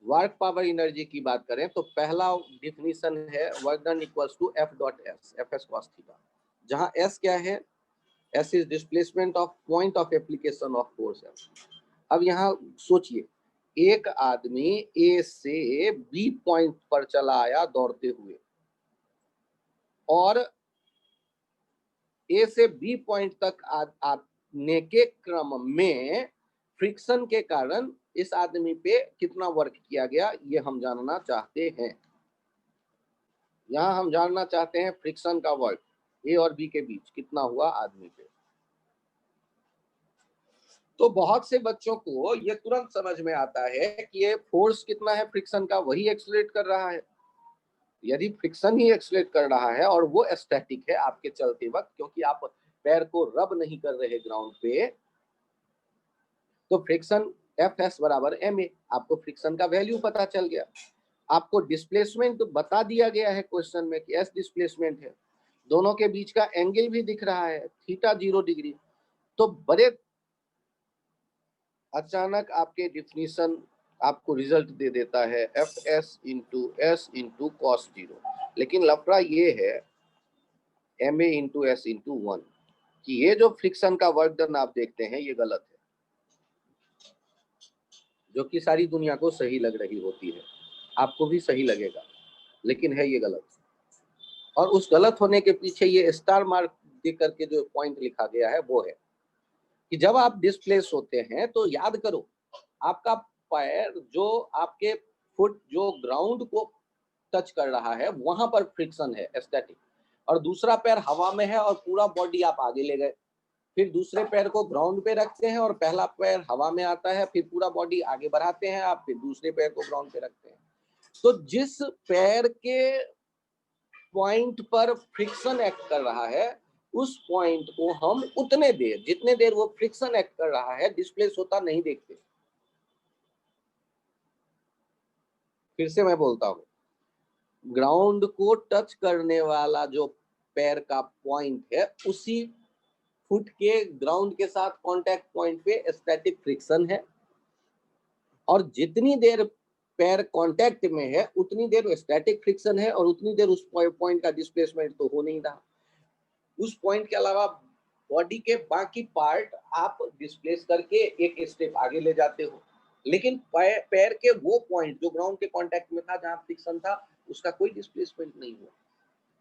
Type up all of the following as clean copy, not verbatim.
Work power energy की बात करें तो पहला डिफिनीशन है work done equals to F dot S, F S cos theta, जहां एस क्या है, S is displacement of point of application of force है। अब यहाँ सोचिए, एक आदमी ए से बी पॉइंट पर चला आया दौड़ते हुए, और ए से बी पॉइंट तक आने के क्रम में फ्रिक्शन के कारण इस आदमी पे कितना वर्क किया गया, ये हम जानना चाहते हैं। यहाँ हम जानना चाहते हैं फ्रिक्शन का वर्क ए और बी के बीच कितना हुआ आदमी पे। तो बहुत से बच्चों को ये तुरंत समझ में आता है कि ये फोर्स कितना है फ्रिक्शन का, वही एक्सलेट कर रहा है। यदि फ्रिक्शन ही एक्सलेट कर रहा है और वो स्टैटिक है आपके चलते वक्त, क्योंकि आप पैर को रब नहीं कर रहे ग्राउंड पे, तो फ्रिक्शन एफ एस बराबर एम ए, आपको फ्रिक्शन का वैल्यू पता चल गया। आपको डिस्प्लेसमेंट बता दिया गया है क्वेश्चन में कि एस डिस्प्लेसमेंट है, दोनों के बीच का एंगल भी दिख रहा है थीटा 0 डिग्री। तो बड़े अचानक आपके डिफिनीशन आपको रिजल्ट दे देता है F S into S into cos 0, लेकिन लफड़ा ये है M A into S into 1 कि ये जो फ्रिक्शन का वर्क डन आप देखते हैं ये गलत है, जो कि सारी दुनिया को सही लग रही होती है, आपको भी सही लगेगा, लेकिन है ये गलत। और उस गलत होने के पीछे ये स्टार मार्क दे करके जो पॉइंट लिखा गया है वो है कि जब आप डिस्प्लेस होते हैं तो याद करो, आपका पैर जो आपके फुट जो ग्राउंड को टच कर रहा है वहां पर फ्रिक्शन है स्टैटिक, और दूसरा पैर हवा में है और पूरा बॉडी आप आगे ले गए, फिर दूसरे पैर को ग्राउंड पे रखते हैं और पहला पैर हवा में आता है, फिर पूरा बॉडी आगे बढ़ाते हैं आप, फिर दूसरे पैर को ग्राउंड पे रखते हैं। तो जिस पैर के पॉइंट पर फ्रिक्शन एक्ट कर रहा है उस पॉइंट को हम उतने देर जितने देर वो फ्रिक्शन एक्ट कर रहा है डिस्प्लेस होता नहीं देखते। फिर से मैं बोलता हूँ, ग्राउंड को टच करने वाला जो पैर का पॉइंट है उसी फुट के ग्राउंड के साथ कांटेक्ट पॉइंट पे स्टैटिक फ्रिक्शन है, और जितनी देर पैर कांटेक्ट में है उतनी देर स्टैटिक फ्रिक्शन है, और उतनी देर उस पॉइंट का डिस्प्लेसमेंट तो हो नहीं रहा। उस पॉइंट के अलावा बॉडी के बाकी पार्ट आप डिस्प्लेस करके एक स्टेप आगे ले जाते हो, लेकिन पैर के वो पॉइंट जो ग्राउंड के कांटेक्ट में था जहां फ्रिक्शन था उसका कोई डिस्प्लेसमेंट नहीं हुआ।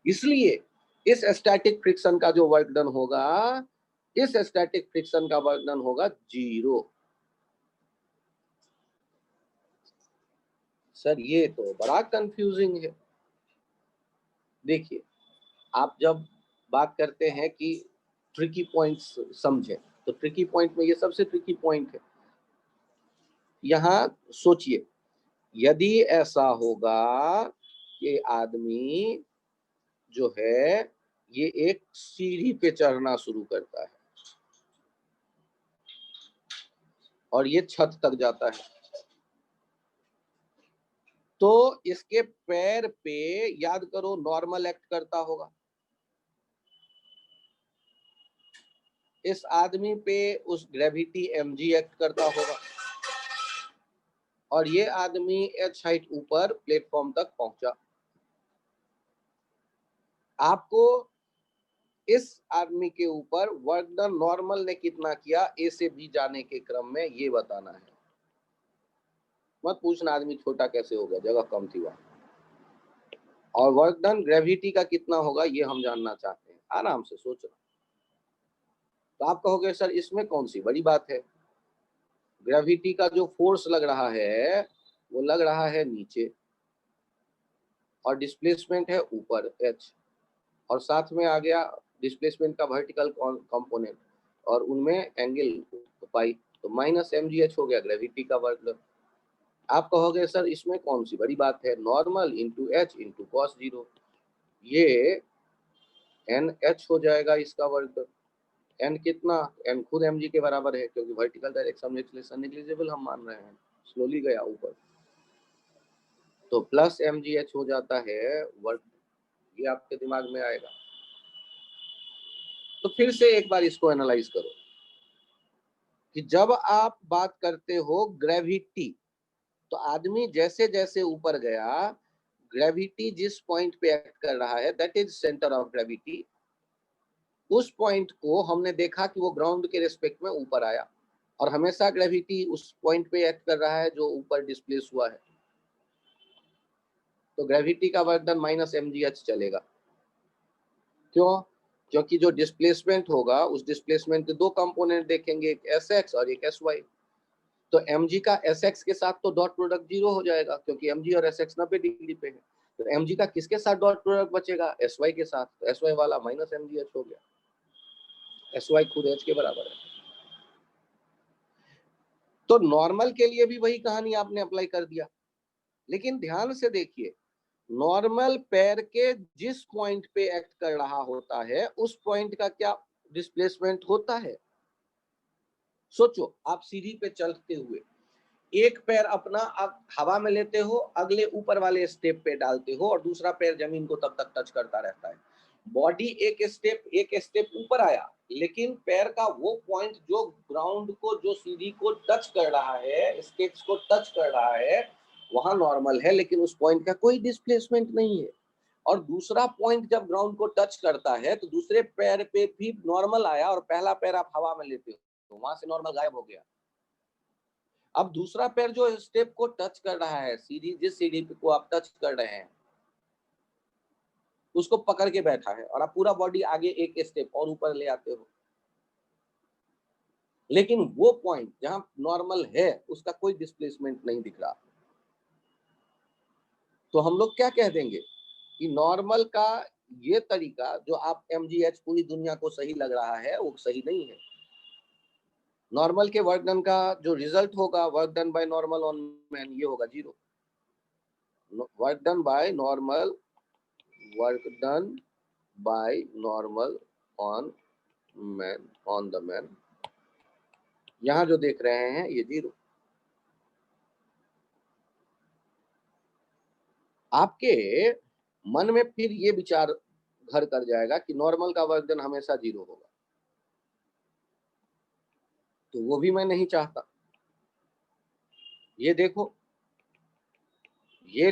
इसलिए इस स्टैटिक फ्रिक्शन का जो वर्क डन होगा, इस स्टैटिक फ्रिक्शन का वर्क डन होगा 0। सर ये तो बड़ा कंफ्यूजिंग है। देखिए, आप जब बात करते हैं कि ट्रिकी पॉइंट्स समझें, तो ट्रिकी पॉइंट में ये सबसे ट्रिकी पॉइंट है। यहाँ सोचिए, यदि ऐसा होगा कि आदमी जो है ये एक सीढ़ी पे चढ़ना शुरू करता है और ये छत तक जाता है, तो इसके पैर पे याद करो नॉर्मल एक्ट करता होगा, इस आदमी पे उस ग्रेविटी mg एक्ट करता होगा, और ये आदमी h हाइट ऊपर प्लेटफॉर्म तक पहुंचा। आपको इस आदमी के ऊपर वर्क डन नॉर्मल ने कितना किया ए से बी जाने के क्रम में ये बताना है। मत पूछना आदमी छोटा कैसे हो गया, जगह कम थी वहां। और वर्क डन ग्रेविटी का कितना होगा ये हम जानना चाहते हैं, आराम से सोचना। तो आप कहोगे सर इसमें कौन सी बड़ी बात है, ग्रेविटी का जो फोर्स लग रहा है वो लग रहा है नीचे और डिस्प्लेसमेंट है ऊपर h, और साथ में आ गया डिस्प्लेसमेंट का वर्टिकल कंपोनेंट और उनमें एंगल पाई, तो माइनस mgh हो गया ग्रेविटी का वर्क। आप कहोगे सर इसमें कौन सी बड़ी बात है, normal into H into cos 0, ये NH हो जाएगा इसका वर्क। n कितना, n खुद mg के बराबर है क्योंकि वर्टिकल डायरेक्शन में एक्सेलरेशन नेग्लिजिबल हम मान रहे हैं, स्लोली गया ऊपर, तो प्लस mgh हो जाता है वर्क। ये आपके दिमाग में आएगा। तो फिर से एक बार इसको एनालाइज करो कि जब आप बात करते हो ग्रेविटी तो आदमी जैसे जैसे ऊपर गया, ग्रेविटी जिस पॉइंट पे एक्ट कर रहा है that is centre of gravity, उस पॉइंट को हमने देखा कि वो ग्राउंड के रिस्पेक्ट में ऊपर आया, और हमेशा ग्रेविटी उस पॉइंट पे एक्ट कर रहा है जो ऊपर डिस्प्लेस हुआ है। तो ग्रेविटी का वर्क डन माइनस mgh चलेगा। क्यों? क्योंकि जो डिस्प्लेसमेंट होगा उस डिस्प्लेसमेंट के दो कंपोनेंट देखेंगे, एक sx और एक sy। तो mg का sx के साथ तो डॉट प्रोडक्ट 0 हो जाएगा, क्योंकि mg और sx 90 डिग्री पे है। तो mg का किसके साथ डॉट प्रोडक्ट बचेगा? sy के साथ। तो sy वाला माइनस mgh हो गया, sy खुद h के बराबर है। तो नॉर्मल के लिए भी वही कहानी आपने अप्लाई कर दिया, लेकिन ध्यान से देखिए, नॉर्मल पैर के जिस पॉइंट पे एक्ट कर रहा होता है उस पॉइंट का क्या डिस्प्लेसमेंट होता है? सोचो, आप सीढ़ी पे चलते हुए एक पैर अपना आप हवा में लेते हो, अगले ऊपर वाले स्टेप पे डालते हो, और दूसरा पैर जमीन को तब तक टच करता रहता है। बॉडी एक स्टेप ऊपर आया, लेकिन पैर का वो पॉइंट जो ग्राउंड को, जो सीढ़ी को टच कर रहा है, स्टेप्स को टच कर रहा है, वहां नॉर्मल है, लेकिन उस पॉइंट का कोई डिस्प्लेसमेंट नहीं है। और दूसरा पॉइंट जब ग्राउंड को टच करता है तो दूसरे पैर पे भी नॉर्मल आया, और पहला पैर आप हवा में लेते हो तो वहां से नॉर्मल गायब हो गया। अब दूसरा पैर जो स्टेप को टच कर रहा है, सीढ़ी जिस सीढ़ी को आप टच कर रहे हैं उसको पकड़ के बैठा है, और आप पूरा बॉडी आगे एक स्टेप और ऊपर ले आते हो, लेकिन वो पॉइंट जहां नॉर्मल है उसका कोई डिस्प्लेसमेंट नहीं दिख रहा। तो हम लोग क्या कह देंगे कि नॉर्मल का ये तरीका जो आप mgh पूरी दुनिया को सही लग रहा है वो सही नहीं है। नॉर्मल के वर्क डन का जो रिजल्ट होगा, work done by normal on man, ये होगा 0। Work done by normal, work done by normal on man, on the man, यहां जो देख रहे हैं ये 0। आपके मन में फिर ये विचार घर कर जाएगा कि नॉर्मल का वर्क डन हमेशा 0 होगा, तो वो भी मैं नहीं चाहता। ये देखो, ये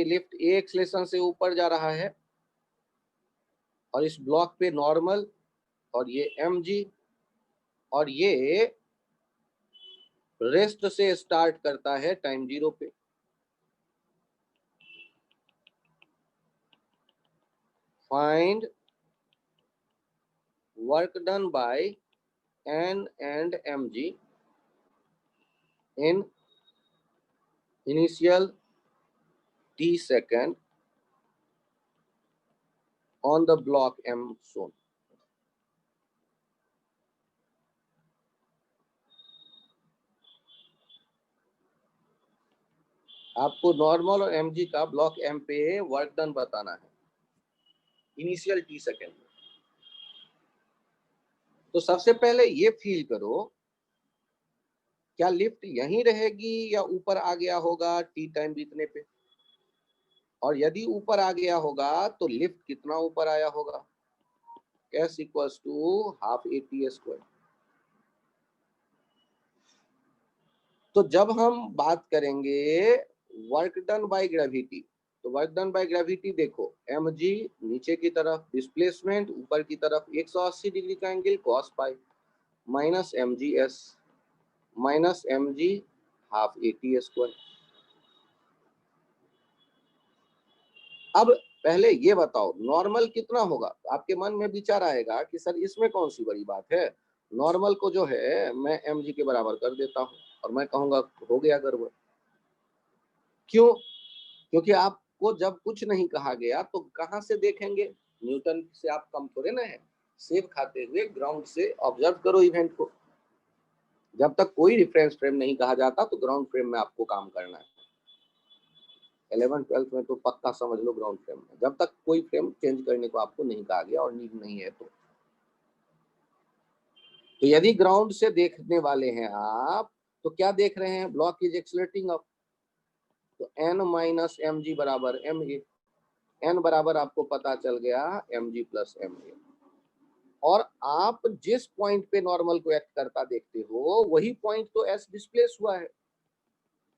लिफ्ट ए एक्सलेशन से ऊपर जा रहा है, और इस ब्लॉक पे नॉर्मल, और ये mg, और ये रेस्ट से स्टार्ट करता है टाइम 0 पे। Find work done bye n and mg in initial t second on the block m zone। आपको नॉर्मल और mg का ब्लॉक m पे वर्क डन बताना है इनिशियल t सेकेंड में। तो सबसे पहले ये फील करो, क्या लिफ्ट यहीं रहेगी या ऊपर आ गया होगा टी टाइम बीतने पे? और यदि ऊपर आ गया होगा तो लिफ्ट कितना ऊपर आया होगा? s equals to half AT square. तो जब हम बात करेंगे वर्क डन बाय ग्रेविटी, तो वर्क डन बाय ग्रेविटी देखो, mg नीचे की तरफ, डिस्प्लेसमेंट ऊपर की तरफ, 180 डिग्री का angle cos pi, minus mgs minus mg half AT square. अब पहले ये बताओ नॉर्मल कितना होगा? तो आपके मन में विचार आएगा कि सर इसमें कौन सी बड़ी बात है, नॉर्मल को जो है मैं mg के बराबर कर देता हूँ और मैं कहूंगा हो गया गड़बड़। क्यों? क्योंकि आपको जब कुछ नहीं कहा गया तो कहाँ से देखेंगे? न्यूटन से आप कम थोड़े ना है। सेब खाते हुए ग्राउंड से ऑब्जर्व करो इवेंट को। जब तक कोई रेफरेंस फ्रेम नहीं कहा जाता तो ग्राउंड फ्रेम में आपको काम करना है। 11th-12th में तो पक्का समझ लो ग्राउंड फ्रेम में, जब तक कोई फ्रेम चेंज करने को आपको नहीं कहा गया और नीड नहीं है। तो यदि ग्राउंड से देखने वाले हैं आप, तो क्या देख रहे हैं? ब्लॉक इज एक्सलेटिंग अप, तो n माइनस mg बराबर ma। n बराबर आपको पता चल गया mg प्लस ma। और आप जिस पॉइंट पे नॉर्मल को एक्ट करता देखते हो वही पॉइंट तो s डिस्प्लेस हुआ है।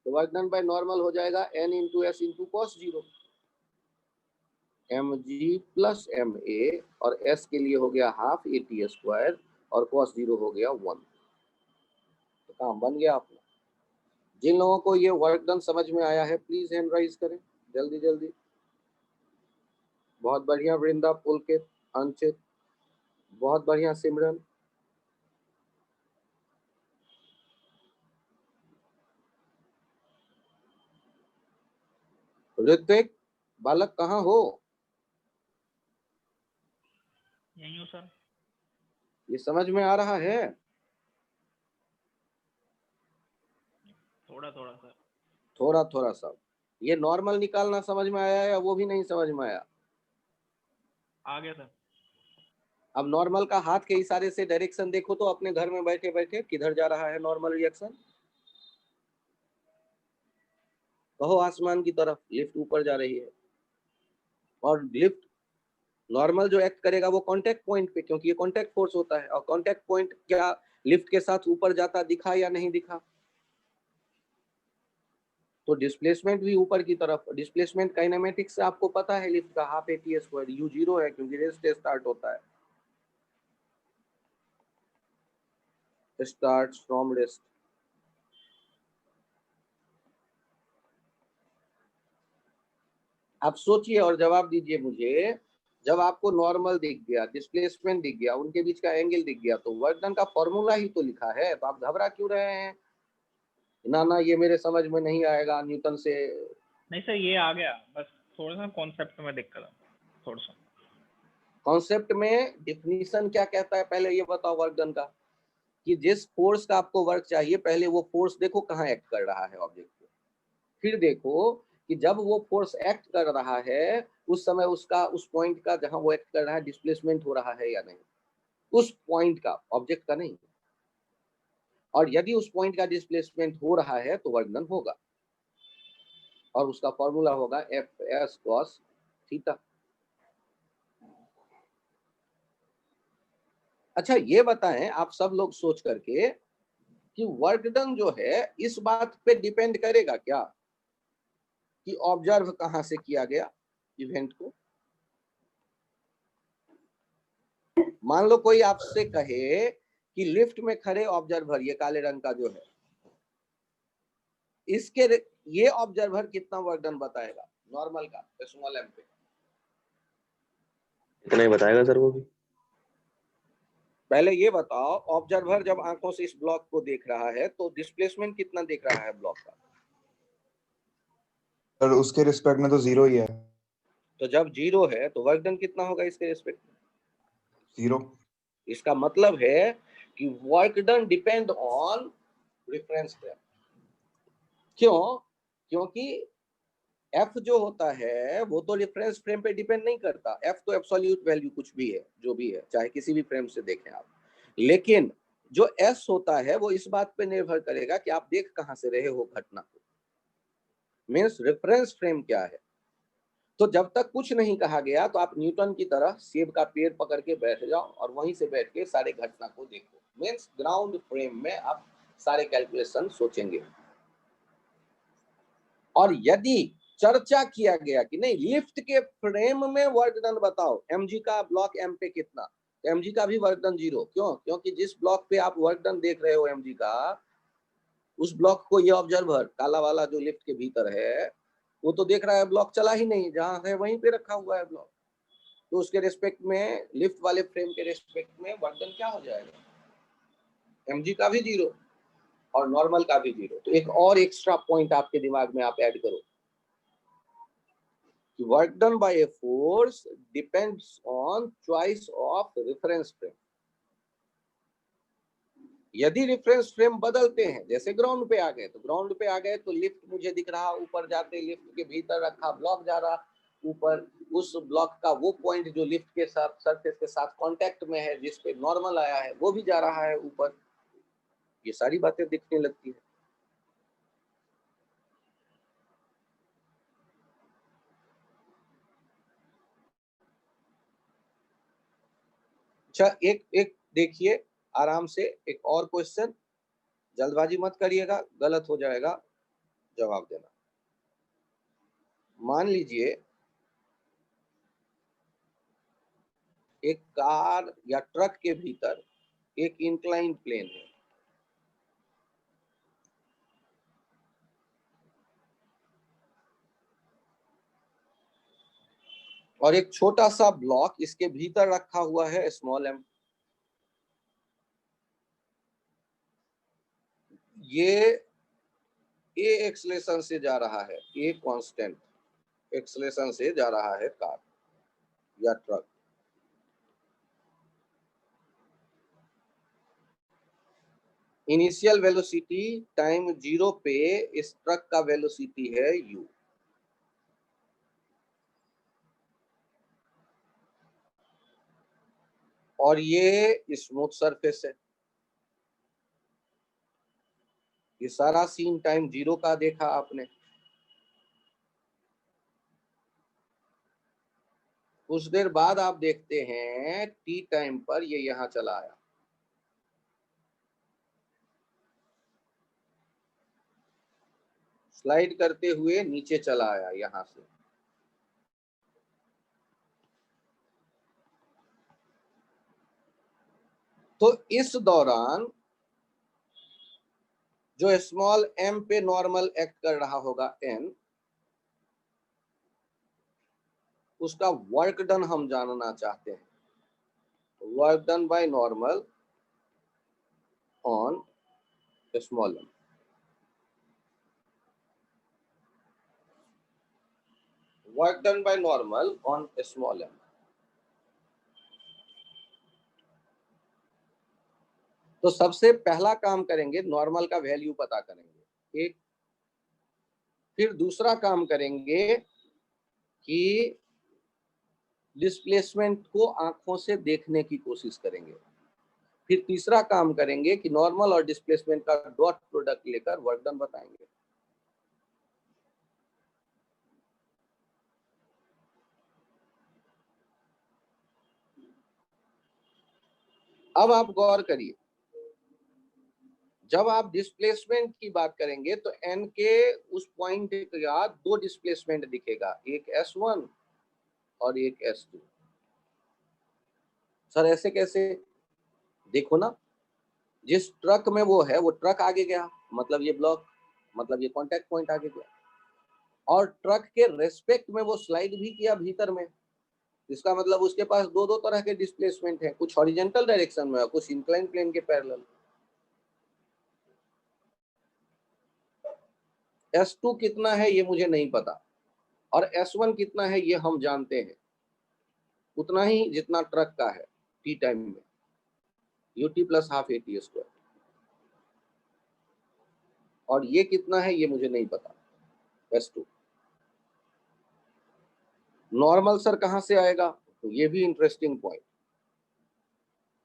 तो वर्क डन बाय नॉर्मल हो जाएगा n into S into cos 0, mg plus ma, और s के लिए हो गया हाफ at स्क्वायर और कॉस 0 हो गया 1। तो काम बन गया अपना। जिन लोगों को ये वर्क डन समझ में आया है प्लीज हैंड राइज करें जल्दी जल्दी। बहुत बढ़िया वृंदा, पुलकित, अंचित, बहुत बढ़िया सिमरन। ऋत्विक, बालक कहाँ हो? यही हूँ सर। ये समझ में आ रहा है? थोड़ा थोड़ा सर। थोड़ा थोड़ा सा। ये नॉर्मल निकालना समझ में आया या वो भी नहीं समझ में आया? आ गया सर। अब नॉर्मल का हाथ के इशारे से डायरेक्शन देखो तो अपने घर में बैठे बैठे किधर जा रहा है नॉर्मल रिएक्शन? कहो आसमान की तरफ, लिफ्ट ऊपर जा रही है। और लिफ्ट नॉर्मल जो एक्ट करेगा वो कांटेक्ट पॉइंट पे, क्योंकि ये कांटेक्ट फोर्स होता है। और कांटेक्ट पॉइंट क्या लिफ्ट के साथ ऊपर जाता दिखा या नहीं दिखा? तो डिस्प्लेसमेंट भी ऊपर की तरफ। डिस्प्लेसमेंट काइनेमेटिक्स से आपको पता है, लिफ्ट का हाफ एटी स्क्वायर, यू 0 है क्योंकि रेस्ट स्टार्ट होता है, स्टार्ट्स फ्रॉम रेस्ट। आप सोचिए और जवाब दीजिए मुझे। जब आपको नॉर्मल दिख गया, डिस्प्लेसमेंट दिख गया, उनके बीच का एंगल दिख गया, तो वर्क डन का फॉर्मूला ही तो लिखा है। तो आप घबरा क्यों रहे हैं? ना ना ये मेरे समझ में नहीं आएगा न्यूटन से। नहीं सर, ये आ गया, बस थोड़ा सा कॉन्सेप्ट में दिक्कत है थोड़ा सा। कॉन्सेप्ट में डिफिनीशन क्या कहता है पहले ये बताओ वर्क डन का, कि जिस फोर्स का आपको वर्क चाहिए पहले वो फोर्स देखो कहाँ एक्ट कर रहा है ऑब्जेक्ट पे। फिर देखो कि जब वो फोर्स एक्ट कर रहा है उस समय उसका, उस पॉइंट का जहां वो एक्ट कर रहा है, डिस्प्लेसमेंट हो रहा है या नहीं, उस पॉइंट का, ऑब्जेक्ट का नहीं। और यदि उस पॉइंट का डिस्प्लेसमेंट हो रहा है तो वर्क डन होगा, और उसका फॉर्मूला होगा एफ एस कॉस थीटा। अच्छा ये बताएं आप सब लोग सोच करके कि वर्क डन जो है इस बात पे डिपेंड करेगा क्या कि ऑब्जर्व कहां से किया गया इवेंट को। मान लो कोई आपसे कहे कि लिफ्ट में खड़े ऑब्जर्वर, ये काले रंग का जो है, इसके ये ऑब्जर्वर कितना वर्क डन बताएगा नॉर्मल का स्मॉल एम पे? इतना ही बताएगा सर वो भी। पहले ये बताओ, ऑब्जर्वर जब आंखों से इस ब्लॉक को देख रहा है तो डिस्प्लेसमेंट कितना देख रहा है ब्लॉक का? सर उसके रिस्पेक्ट में तो 0 ही है। तो जब 0 है तो वर्क डन कितना होगा इसके रिस्पेक्ट में? 0। इसका मतलब है कि work done depend on reference frame. क्यों? क्योंकि एफ जो होता है वो तो रेफरेंस फ्रेम पे डिपेंड नहीं करता। एफ तो एब्सोल्यूट वैल्यू कुछ भी है, जो भी है, चाहे किसी भी फ्रेम से देखें आप। लेकिन जो एस होता है वो इस बात पे निर्भर करेगा कि आप देख कहां से रहे हो घटना को, मीन्स रेफरेंस फ्रेम क्या है। तो जब तक कुछ नहीं कहा गया तो आप न्यूटन की तरह सेब का पेड़ पकड़ के बैठ जाओ और वहीं से बैठ के सारे घटना को देखो, मीन्स ग्राउंड फ्रेम में आप सारे कैलकुलेशन सोचेंगे। और यदि चर्चा किया गया कि नहीं लिफ्ट के फ्रेम में वर्क डन बताओ, एमजी का ब्लॉक एम पे कितना, तो एमजी का भी वर्क डन 0। क्यों? क्योंकि जिस ब्लॉक पे आप वर्क डन देख रहे हो एमजी का, उस ब्लॉक को ये ऑब्जर्वर काला वाला जो लिफ्ट के भीतर है वो तो देख रहा है, ब्लॉक चला ही नहीं, जहां है वहीं पे रखा हुआ है ब्लॉक। तो उसके रिस्पेक्ट में, लिफ्ट वाले फ्रेम के रिस्पेक्ट में वर्क डन क्या हो जाएगा? एमजी का भी 0 और नॉर्मल का भी 0। तो एक और एक्स्ट्रा पॉइंट आपके दिमाग में आप ऐड करो, work done by a force depends on choice of reference frame। यदि रेफरेंस फ्रेम बदलते हैं, जैसे ग्राउंड पे आ गए तो ग्राउंड पे आ गए तो लिफ्ट मुझे दिख रहा ऊपर जाते, लिफ्ट के भीतर रखा ब्लॉक जा रहा ऊपर, उस ब्लॉक का वो पॉइंट जो लिफ्ट के साथ सरफेस के साथ कांटेक्ट में है, जिस पे नॉर्मल आया है वो भी जा रहा है ऊपर। ये सारी बातें दिखने लगती है। अच्छा एक एक देखिए आराम से, एक और क्वेश्चन, जल्दबाजी मत करिएगा, गलत हो जाएगा। जवाब देना। मान लीजिए एक कार या ट्रक के भीतर एक इंक्लाइन प्लेन है, और एक छोटा सा ब्लॉक इसके भीतर रखा हुआ है, स्मॉल एम। ये ए एक्सलेशन से जा रहा है, ए कांस्टेंट एक्सलेशन से जा रहा है कार या ट्रक। इनिशियल वेलोसिटी टाइम 0 पे इस ट्रक का वेलोसिटी है u। और ये स्मूथ सरफेस है। ये सारा सीन टाइम 0 का देखा आपने। कुछ देर बाद आप देखते हैं टी टाइम पर ये यहां चला आया। स्लाइड करते हुए नीचे चला आया यहां से। तो इस दौरान जो स्मॉल m पे नॉर्मल एक्ट कर रहा होगा n, उसका वर्क डन हम जानना चाहते हैं। Work done by normal on small m। Work done by normal on small m। तो सबसे पहला काम करेंगे, नॉर्मल का वैल्यू पता करेंगे एक। फिर दूसरा काम करेंगे कि डिस्प्लेसमेंट को आंखों से देखने की कोशिश करेंगे। फिर तीसरा काम करेंगे कि नॉर्मल और डिस्प्लेसमेंट का डॉट प्रोडक्ट लेकर वर्क डन बताएंगे। अब आप गौर करिए, जब आप डिस्प्लेसमेंट की बात करेंगे तो n के उस पॉइंट का दो डिस्प्लेसमेंट दिखेगा, एक S1 और एक S2। सर ऐसे कैसे? देखो ना, जिस ट्रक में वो है वो ट्रक आगे गया, मतलब ये ब्लॉक, मतलब ये कांटेक्ट पॉइंट आगे गया, और ट्रक के रेस्पेक्ट में वो स्लाइड भी किया भीतर में। इसका मतलब उसके पास दो दो तरह के डिस्प्लेसमेंट है, कुछ हॉरिजॉन्टल डायरेक्शन में, कुछ इंक्लाइन प्लेन के पैरेलल। S2 कितना है ये मुझे नहीं पता, और S1 कितना है ये हम जानते हैं, उतना ही जितना ट्रक का है टी टाइम में, ut plus half AT square. और ये कितना है ये मुझे नहीं पता, S2। नॉर्मल सर कहां से आएगा? तो ये भी इंटरेस्टिंग पॉइंट।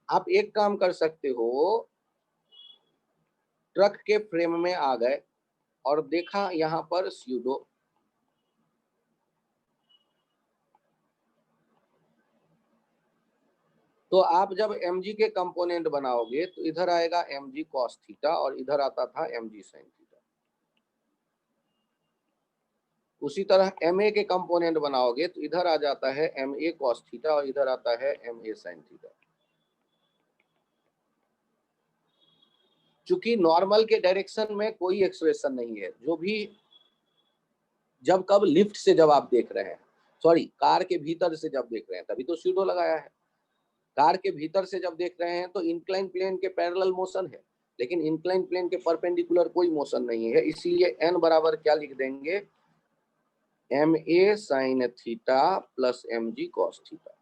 आप एक काम कर सकते हो, ट्रक के फ्रेम में आ गए और देखा यहां पर स्यूडो, तो आप जब mg के कंपोनेंट बनाओगे तो इधर आएगा mg cos थीटा और इधर आता था mg sin थीटा। उसी तरह ma के कंपोनेंट बनाओगे तो इधर आ जाता है ma cos थीटा और इधर आता है ma sin थीटा। चूंकि नॉर्मल के डायरेक्शन में कोई एक्सप्रेशन नहीं है, जो भी जब कब लिफ्ट से जब आप देख रहे हैं, सॉरी कार के भीतर से जब देख रहे हैं तभी तो स्यूडो लगाया है। कार के भीतर से जब देख रहे हैं तो इंक्लाइन प्लेन के पैरेलल मोशन है, लेकिन इंक्लाइन प्लेन के परपेंडिकुलर कोई मोशन नहीं है, इसीलिए n बराबर क्या लिख देंगे, ma sin theta plus mg cos theta.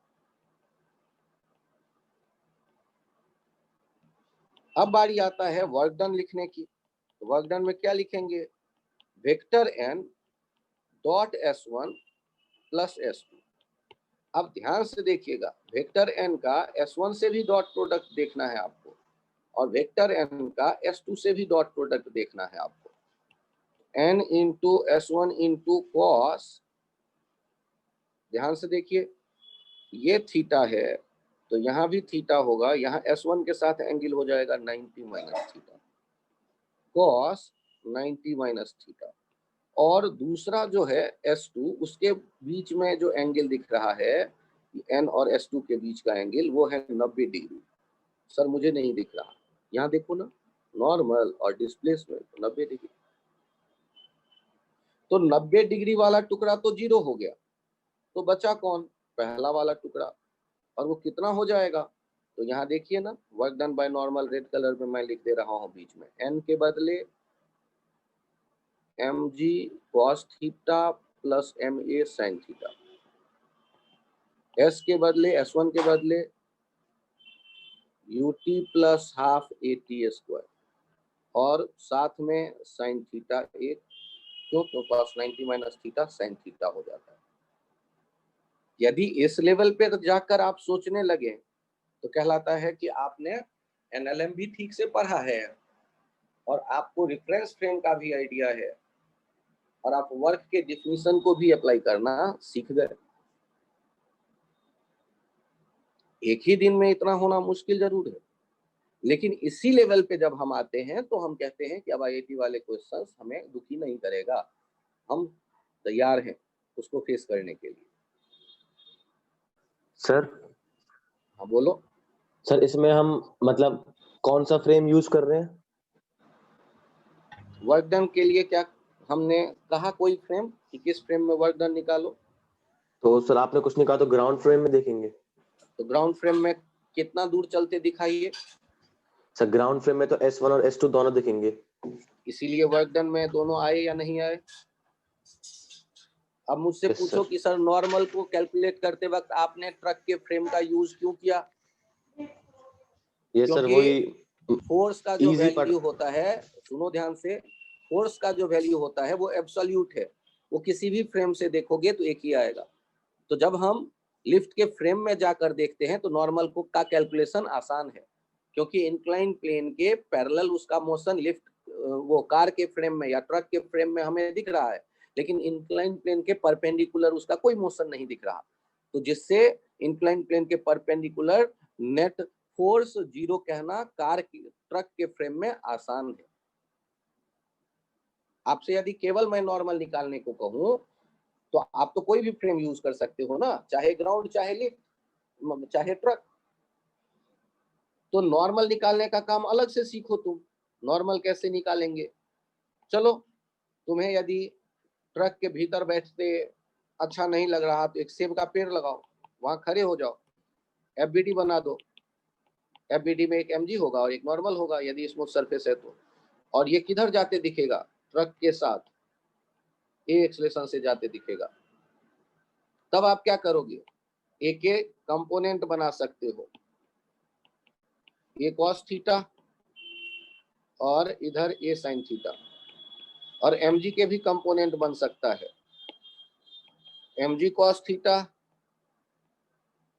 अब बारी आता है वर्क डन लिखने की। वर्क डन में क्या लिखेंगे, vector n dot S1 plus S2। अब ध्यान से देखिएगा, वेक्टर n का S1 से भी डॉट प्रोडक्ट देखना है आपको, और वेक्टर n का S2 से भी डॉट प्रोडक्ट देखना है आपको। n into S1 into cos, ध्यान से देखिए, ये थीटा है तो यहाँ भी थीटा होगा, यहाँ S1 के साथ एंगल हो जाएगा 90 minus theta, cos 90 minus theta. और दूसरा जो है S2, उसके बीच में जो एंगल दिख रहा है N और S2 के बीच का एंगल, वो है 90 डिग्री। सर मुझे नहीं दिख रहा, यहाँ देखो ना, नॉर्मल और डिस्प्लेसमेंट 90 डिग्री। तो 90 डिग्री वाला टुकड़ा तो 0 हो गया, तो बचा कौन? पहला वाला टुकड़ा। और वो कितना हो जाएगा? तो यहाँ देखिए ना, work done by normal red colour में मैं लिख दे रहा हूँ बीच में, n के बदले mg cos theta plus ma sin theta, s के बदले s1 के बदले ut plus half at square, और साथ में sin थीटा 1, क्यों? तो cos 90 minus theta sin theta हो जाता है। यदि इस लेवल पे जाकर आप सोचने लगे तो कहलाता है कि आपने एनएलएम भी ठीक से पढ़ा है और आपको रेफरेंस फ्रेम का भी आइडिया है और आप वर्क के डिफिनीशन को भी अप्लाई करना सीख गए। एक ही दिन में इतना होना मुश्किल जरूर है, लेकिन इसी लेवल पे जब हम आते हैं तो हम कहते हैं कि अब आईआईटी वाले क्वेश्चंस हमें दुखी नहीं करेगा, हम तैयार हैं उसको फेस करने के लिए। सर हाँ बोलो। सर इसमें हम मतलब कौन सा फ्रेम यूज कर रहे हैं? वर्क डन के लिए क्या हमने कहा? कोई फ्रेम कि किस फ्रेम में वर्क डन निकालो? तो सर आपने कुछ नहीं कहा, तो ग्राउंड फ्रेम में देखेंगे। तो ग्राउंड फ्रेम में कितना दूर चलते दिखाइए? सर ग्राउंड फ्रेम में तो S1 और S2 दोनों दिखेंगे। इसीलिए वर्क डन में दोनों आए या नहीं आए? अब मुझसे Yes, पूछो sir. कि सर नॉर्मल को कैलकुलेट करते वक्त आपने ट्रक के फ्रेम का यूज क्यों किया? ये सर क्योंकि वही फोर्स का जो easy वैल्यू होता है, सुनो ध्यान से, फोर्स का जो वैल्यू होता है वो एब्सोल्यूट है, वो किसी भी फ्रेम से देखोगे तो एक ही आएगा। तो जब हम लिफ्ट के फ्रेम में जाकर देखते हैं तो नॉर्मल को का कैलकुलेशन आसान है, क्योंकि इंक्लाइन प्लेन के पैरेलल उसका मोशन लिफ्ट वो कार के फ्रेम में या ट्रक के फ्रेम में हमें दिख रहा है, लेकिन इंक्लाइन प्लेन के परपेंडिकुलर उसका कोई मोशन नहीं दिख रहा। तो जिससे इंक्लाइन प्लेन के परपेंडिकुलर नेट फोर्स 0 कहना कार की ट्रक के फ्रेम में आसान है। आपसे यदि केवल मैं नॉर्मल निकालने को कहूं तो आप तो कोई भी फ्रेम यूज कर सकते हो ना, चाहे ग्राउंड, चाहे लिफ्ट, चाहे ट्रक। तो नॉर्मल निकालने का काम अलग से सीखो तुम। नॉर्मल कैसे निकालेंगे? चलो, तुम्हें यदि ट्रक के भीतर बैठते अच्छा नहीं लग रहा तो एक सेब का पेड़ लगाओ, वहां खड़े हो जाओ, एफबीडी बना दो। एफबीडी में एक एमजी होगा और एक नॉर्मल होगा यदि स्मूथ सरफेस है तो, और ये किधर जाते दिखेगा? ट्रक के साथ ए एक्सलेशन से जाते दिखेगा। तब आप क्या करोगे? एक एक कंपोनेंट बना सकते हो, ए कॉस थीटा और इधर ए साइन थीटा, और mg के भी कंपोनेंट बन सकता है, mg cos theta,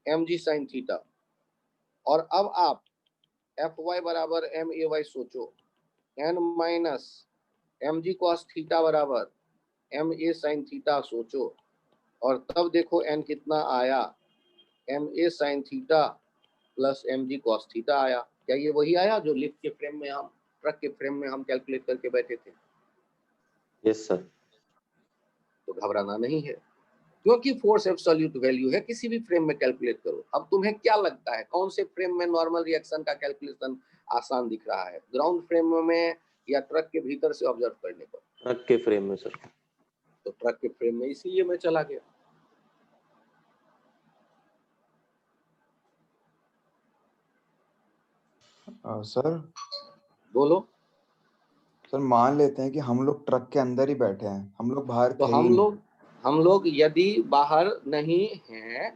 mg sine theta. और अब आप fy बराबर ma सोचो, n minus mg cos theta बराबर ma साइन थीटा सोचो, और तब देखो n कितना आया, ma sine theta plus mg cos theta आया। क्या ये वही आया जो लिफ्ट के फ्रेम में हम, ट्रक के फ्रेम में हम कैलकुलेट करके बैठे थे? Yes sir. तो घबराना नहीं है, क्योंकि फोर्स एब्सोल्यूट वैल्यू है, किसी भी फ्रेम में कैलकुलेट करो। अब तुम्हें क्या लगता है कौन से फ्रेम में नॉर्मल रिएक्शन का कैलकुलेशन आसान दिख रहा है? ग्राउंड फ्रेम में या ट्रक के भीतर से ऑब्जर्व करने पर? ट्रक के फ्रेम में सर। तो ट्रक के फ्रेम में, इसीलिए मैं चला गया। सर बोलो। सर मान लेते हैं कि हम लोग ट्रक के अंदर ही बैठे हैं, हम लोग बाहर तो थे ही नहीं। हम लोग यदि बाहर नहीं हैं,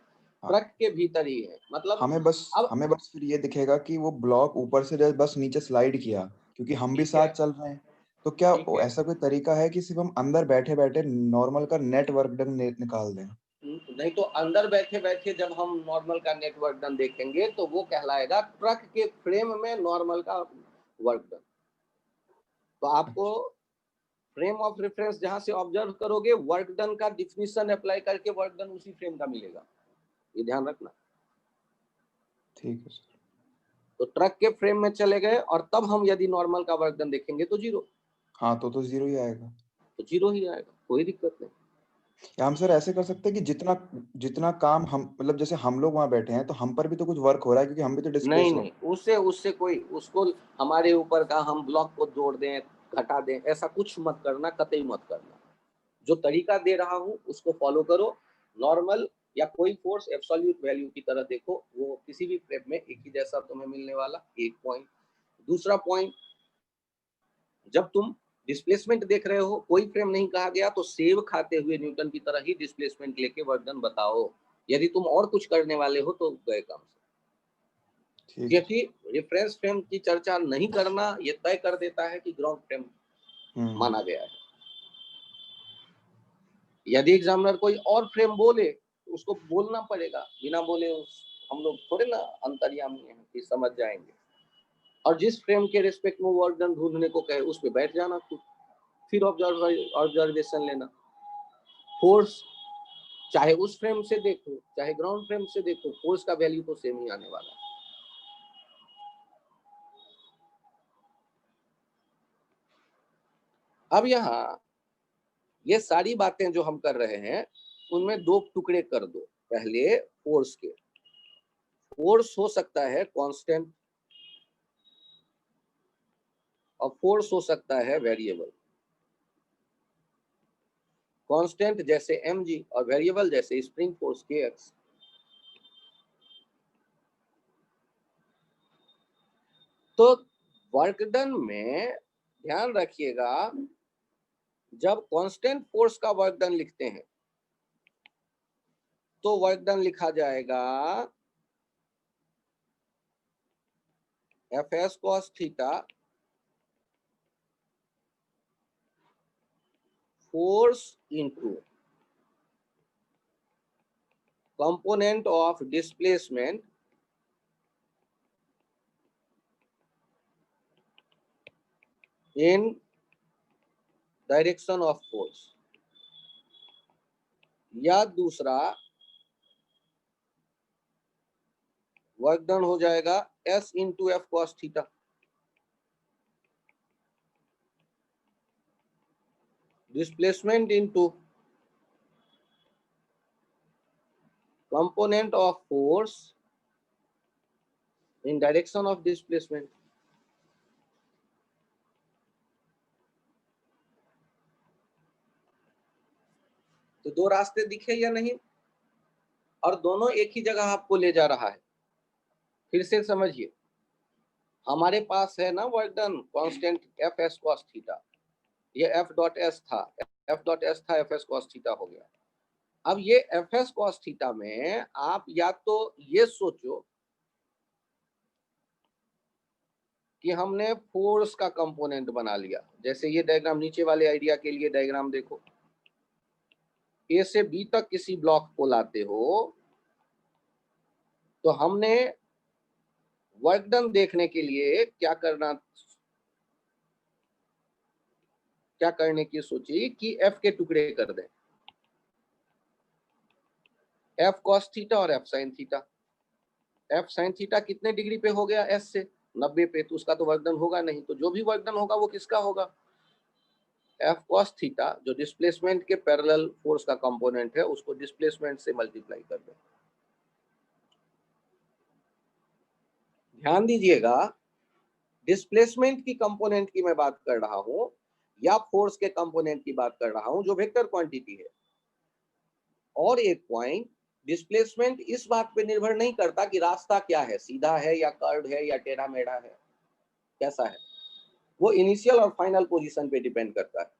हाँ, ट्रक के भीतर ही है, मतलब हमें अब बस फिर ये दिखेगा कि वो ब्लॉक ऊपर से बस नीचे स्लाइड किया, क्योंकि हम भी ठीक है, साथ चल रहे हैं। तो क्या ठीक है, ऐसा कोई तरीका है कि सिर्फ हम अंदर बैठे बैठे नॉर्मल का नेट वर्क डन निकाल दें? नहीं तो अंदर बैठे बैठे जब हम नॉर्मल का नेटवर्क डन देखेंगे तो वो कहलाएगा ट्रक के फ्रेम में नॉर्मल का वर्क डन। तो आपको फ्रेम ऑफ रेफरेंस जहां से ऑब्जर्व करोगे, वर्क डन का डिफिनीशन अप्लाई करके वर्क डन उसी फ्रेम का मिलेगा, ये ध्यान रखना। ठीक है सर। तो ट्रक के फ्रेम में चले गए और तब हम यदि नॉर्मल का वर्क डन देखेंगे तो 0। हाँ, तो 0 ही आएगा। तो 0 ही आएगा, कोई दिक्कत नहीं। या हम सर ऐसे कर सकते हैं कि जितना जितना काम हम मतलब जैसे हम लोग वहां बैठे हैं तो हम पर भी तो कुछ वर्क हो रहा है क्योंकि हम भी तो डिस्प्लेस नहीं हो। नहीं, उससे उससे कोई उसको हमारे ऊपर का हम ब्लॉक को जोड़ दें, घटा दें, ऐसा कुछ मत करना, कतई मत करना। जो तरीका दे रहा हूँ उसको फॉलो करो। नॉर्मल या कोई फोर्स एब्सोल्यूट वैल्यू की तरह देखो, वो किसी भी फ्रेम में एक ही जैसा तुम्हें मिलने वाला, एक पॉइंट। दूसरा पॉइंट, जब तुम डिस्प्लेसमेंट देख रहे हो, कोई फ्रेम नहीं कहा गया, तो सेव खाते हुए न्यूटन की तरह ही डिस्प्लेसमेंट लेके वर्क डन बताओ। यदि तुम और कुछ करने वाले हो तो गए काम से। ठीक है। क्योंकि रेफरेंस फ्रेम की चर्चा नहीं करना ये तय कर देता है कि ग्राउंड फ्रेम माना गया है। यदि एग्जामिनर कोई और फ्रेम बोले तो उसको बोलना पड़ेगा, बिना बोले हम लोग थोड़े ना अंतर्यामी हैं कि समझ जाएंगे। और जिस फ्रेम के रिस्पेक्ट में वर्क डन ढूंढने को कहे उस पर बैठ जाना खुद, फिर ऑब्जर्वेशन लेना। फोर्स चाहे उस फ्रेम से देखो चाहे ग्राउंड फ्रेम से देखो, फोर्स का वैल्यू तो सेम ही आने वाला है। अब यहाँ ये सारी बातें जो हम कर रहे हैं उनमें दो टुकड़े कर दो। पहले फोर्स के, फोर्स हो सकता है कांस्टेंट और फोर्स हो सकता है वेरिएबल। कांस्टेंट जैसे mg और वेरिएबल जैसे स्प्रिंग फोर्स kx। तो वर्क डन में ध्यान रखिएगा, जब कांस्टेंट फोर्स का वर्क डन लिखते हैं तो वर्क डन लिखा जाएगा fs cos theta force into component of displacement in direction of force. या दूसरा वर्क डन हो जाएगा s into F cos theta. Displacement into component of force in direction of displacement. तो दो रास्ते दिखे या नहीं, और दोनों एक ही जगह आपको ले जा रहा है। फिर से समझिए, हमारे पास है ना work done constant F S cos theta, ये एफ डॉट एस था, एफ डॉट एस था, एफ एस कॉस थीटा हो गया। अब ये एफ एस कॉस थीटा में आप या तो ये सोचो कि हमने फोर्स का कंपोनेंट बना लिया, जैसे ये डायग्राम नीचे वाले आइडिया के लिए डायग्राम देखो, ए से बी तक किसी ब्लॉक को लाते हो, तो हमने वर्क डन देखने के लिए क्या करने की सोची कि एफ के टुकड़े कर दें, एफ कॉस थीटा और F sine theta. F sine theta कितने डिग्री पे हो गया, एस से 90 पे, तो उसका तो वर्क डन होगा नहीं, तो जो भी वर्क डन होगा वो किसका होगा, एफ कॉस थीटा, जो डिस्प्लेसमेंट के पैरेलल फोर्स का कंपोनेंट है, उसको डिस्प्लेसमेंट से मल्टीप्लाई कर दें। ध्यान दीजिएगा, डिस्प्लेसमेंट की कंपोनेंट की मैं बात कर रहा हूं या फोर्स के कंपोनेंट की बात कर रहा हूं जो वेक्टर क्वांटिटी है। और एक पॉइंट, डिस्प्लेसमेंट इस बात पे निर्भर नहीं करता कि रास्ता क्या है, सीधा है या कर्व है या टेढ़ा मेढ़ा है, कैसा है, वो इनिशियल और फाइनल पोजीशन पे डिपेंड करता है।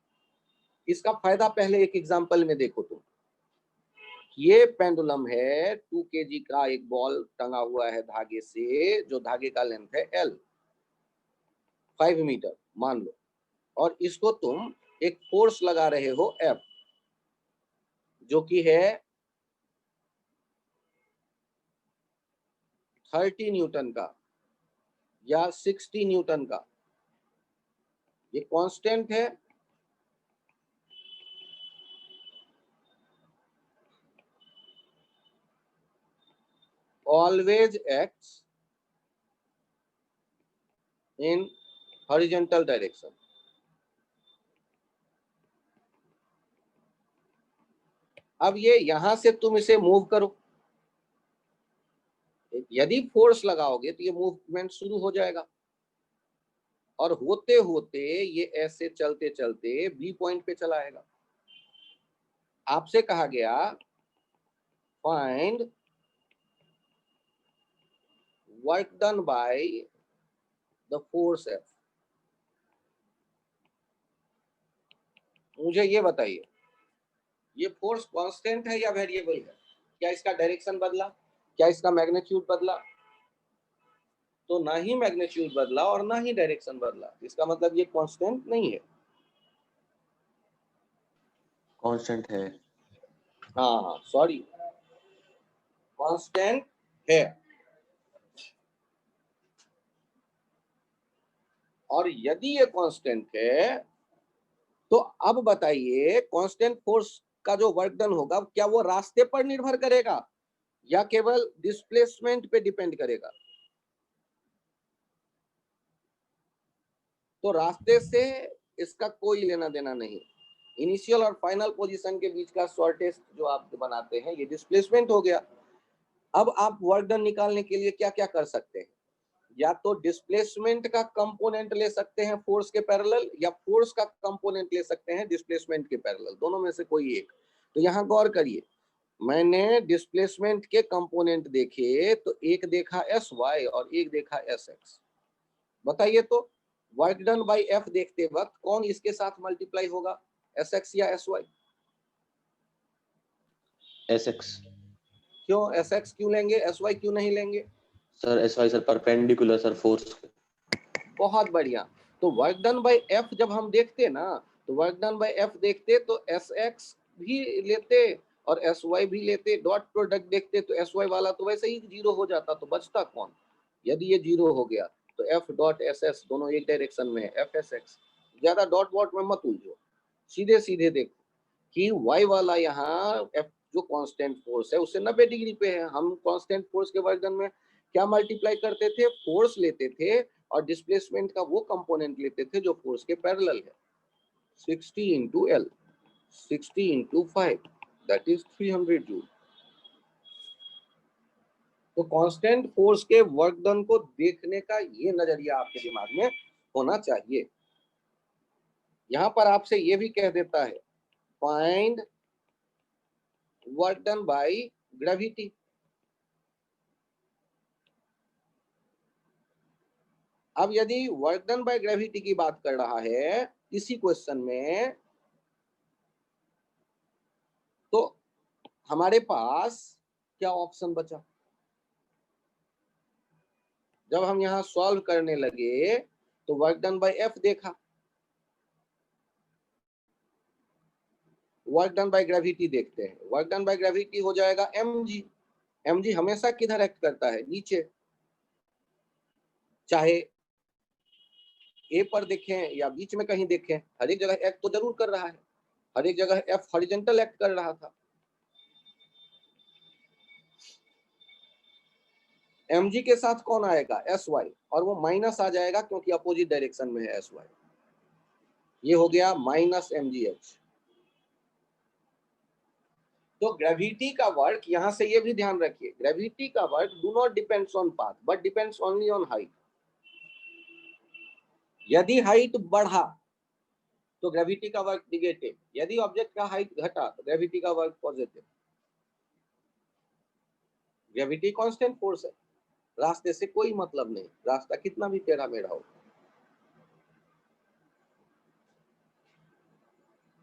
इसका फायदा पहले एक एग्जांपल में देखो तुम। ये पेंडुलम है, 2 kg का एक बॉल टंगा हुआ है धागे से, जो धागे का लेंथ है L, 5 मीटर मान लो, और इसको तुम एक फोर्स लगा रहे हो F, जो कि है 30 न्यूटन का या 60 न्यूटन का। ये कांस्टेंट है, always acts in horizontal direction। अब ये यहां से तुम इसे मूव करो, यदि फोर्स लगाओगे तो ये मूवमेंट शुरू हो जाएगा और होते होते ये ऐसे चलते चलते बी पॉइंट पे चला आएगा। आपसे कहा गया find work done by the force F. मुझे ये बताइए, ये फोर्स कांस्टेंट है या वेरिएबल है? क्या इसका डायरेक्शन बदला? क्या इसका मैग्नीट्यूड बदला? तो ना ही मैग्नीट्यूड बदला और ना ही डायरेक्शन बदला, इसका मतलब ये कांस्टेंट नहीं है। कांस्टेंट है। हाँ सॉरी, कांस्टेंट है। और यदि ये कांस्टेंट है तो अब बताइए कांस्टेंट फोर्स का जो वर्क डन होगा क्या वो रास्ते पर निर्भर करेगा या केवल डिस्प्लेसमेंट पे डिपेंड करेगा? तो रास्ते से इसका कोई लेना देना नहीं। इनिशियल और फाइनल पोजीशन के बीच का शॉर्टेस्ट जो आप बनाते हैं ये डिस्प्लेसमेंट हो गया। अब आप वर्क डन निकालने के लिए क्या क्या कर सकते हैं? या तो डिस्प्लेसमेंट का कंपोनेंट ले सकते हैं फोर्स के पैरेलल, या फोर्स का कंपोनेंट ले सकते हैं डिस्प्लेसमेंट के पैरेलल, दोनों में से कोई एक। तो यहाँ गौर करिए, मैंने डिस्प्लेसमेंट के कंपोनेंट देखे तो एक देखा एस वाई और एक देखा एस एक्स। बताइए तो वर्क डन बाई एफ देखते वक्त कौन इसके साथ मल्टीप्लाई होगा, एस एक्स या एस वाई? S X. क्यों एस एक्स क्यों लेंगे, एस वाई क्यों नहीं लेंगे? Sir S Y sir perpendicular sir force. बहुत बढ़िया। तो वर्क डन बाय एफ जब हम देखते ना, तो वर्क डन बाय एफ देखते तो एस एक्स भी लेते और एस वाई भी लेते, डॉट प्रोडक्ट देखते तो एस वाई वाला तो वैसे ही जीरो हो जाता, तो बचता कौन? यदि ये जीरो हो गया तो एफ डॉट एस एस दोनों एक डायरेक्शन में है, एफ एस एक्स। ज्यादा डॉट वॉट में मत उलझो, सीधे सीधे देखो कि वाई वाला यहाँ एफ जो कांस्टेंट फोर्स है उससे 90 डिग्री पे है। हम कांस्टेंट फोर्स के वर्क डन में क्या मल्टीप्लाई करते थे, फोर्स लेते थे और डिस्प्लेसमेंट का वो कंपोनेंट लेते थे जो फोर्स के पैरेलल है। 60 into L, 60 into 5 that is 300 joule. तो कांस्टेंट फोर्स के वर्क डन को देखने का ये नजरिया आपके दिमाग में होना चाहिए। यहां पर आपसे ये भी कह देता है find work done by gravity. अब यदि वर्क डन बाय ग्रेविटी की बात कर रहा है इसी क्वेश्चन में, तो हमारे पास क्या ऑप्शन बचा? जब हम यहां सॉल्व करने लगे तो वर्क डन बाय एफ देखा, वर्क डन बाय ग्रेविटी देखते हैं, वर्क डन बाय ग्रेविटी हो जाएगा mg। mg हमेशा किधर एक्ट करता है, नीचे। चाहे ए पर देखें या बीच में कहीं देखें, हर एक जगह एक्ट तो जरूर कर रहा है। हर एक जगह एफ हॉरिजॉन्टल एक्ट कर रहा था। mg के साथ कौन आएगा, sy, और वो माइनस आ जाएगा क्योंकि अपोजिट डायरेक्शन में है sy। ये हो गया माइनस mgh। तो ग्रेविटी का वर्क, यहां से ये भी ध्यान रखिए, ग्रेविटी का work do not depends on path but depends only on height. यदि हाइट बढ़ा तो ग्रेविटी का वर्क निगेटिव, यदि ऑब्जेक्ट का हाइट घटा तो ग्रेविटी का work positive. Gravity constant force है, रास्ते से कोई मतलब नहीं, रास्ता कितना भी टेढ़ा मेढ़ा हो।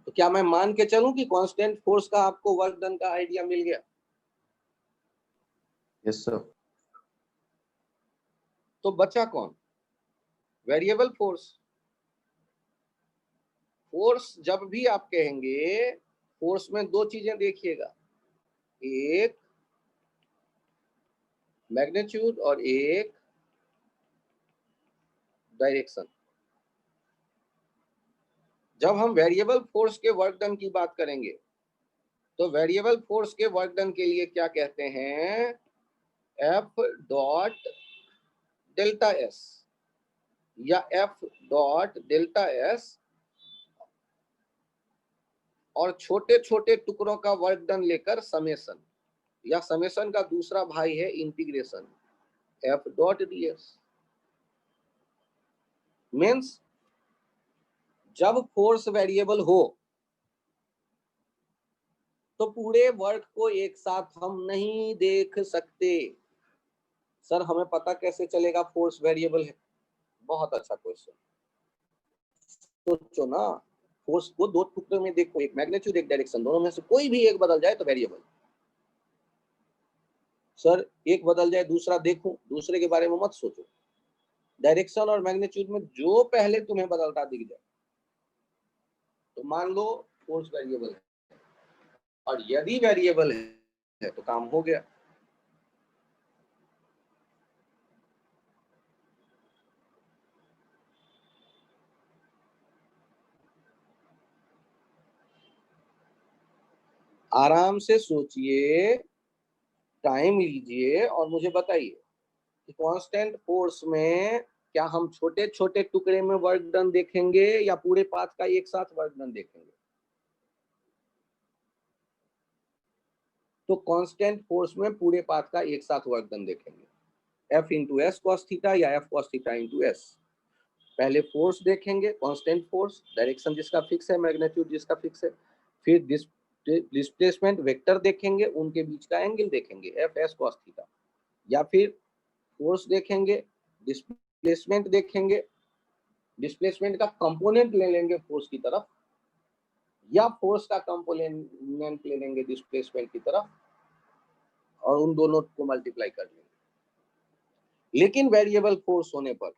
तो क्या मैं मान के चलूं कि कांस्टेंट फोर्स का आपको वर्क डन का आइडिया मिल गया? Yes sir. तो बचा कौन, वेरिएबल फोर्स। फोर्स जब भी आप कहेंगे, फोर्स में दो चीजें देखिएगा, एक मैग्नीट्यूड और एक डायरेक्शन। जब हम वेरिएबल फोर्स के वर्क डन की बात करेंगे तो वेरिएबल फोर्स के वर्क डन के लिए क्या कहते हैं, एफ डॉट डेल्टा एस या एफ डॉट डेल्टा एस और छोटे छोटे टुकड़ों का वर्क डन लेकर समेशन, या समेशन का दूसरा भाई है integration, F dot D S. Means जब फोर्स वेरिएबल हो तो पूरे वर्क को एक साथ हम नहीं देख सकते। सर हमें पता कैसे चलेगा फोर्स वेरिएबल है? बहुत अच्छा क्वेश्चन। सोचो ना, फोर्स को दो टुकड़े में देखो, एक मैग्नीट्यूड एक डायरेक्शन, दोनों में से कोई भी एक बदल जाए तो वेरिएबल। सर एक बदल जाए दूसरा देखो, दूसरे के बारे में मत सोचो। डायरेक्शन और मैग्नीट्यूड में जो पहले तुम्हें बदलता दिख जाए तो मान लो फोर्स वेरिएबल है, और यदि वेरिएबल है तो काम हो गया। आराम से सोचिए, टाइम लीजिए और मुझे बताइए कि कांस्टेंट फोर्स में क्या हम छोटे छोटे टुकड़े में वर्क डन देखेंगे या पूरे पाथ का एक साथ वर्क डन देखेंगे? तो कांस्टेंट फोर्स में पूरे पाथ का एक साथ वर्क डन देखेंगे, F into S cos theta या F cos theta into S. पहले फोर्स देखेंगे, कांस्टेंट फोर्स, डायरेक्शन जिसका फिक्स है, मैग्नीट्यूड जिसका फिक्स है। फिर डिस्प्लेसमेंट वेक्टर देखेंगे, उनके बीच का एंगल देखेंगे, F एस कॉस थीटा। या फिर फोर्स देखेंगे, डिस्प्लेसमेंट देखेंगे, डिस्प्लेसमेंट का कंपोनेंट ले लेंगे फोर्स की तरफ, या फोर्स का कंपोनेंट ले लेंगे डिस्प्लेसमेंट की तरफ, और उन दोनों को मल्टीप्लाई कर लेंगे। लेकिन वेरिएबल फोर्स होने पर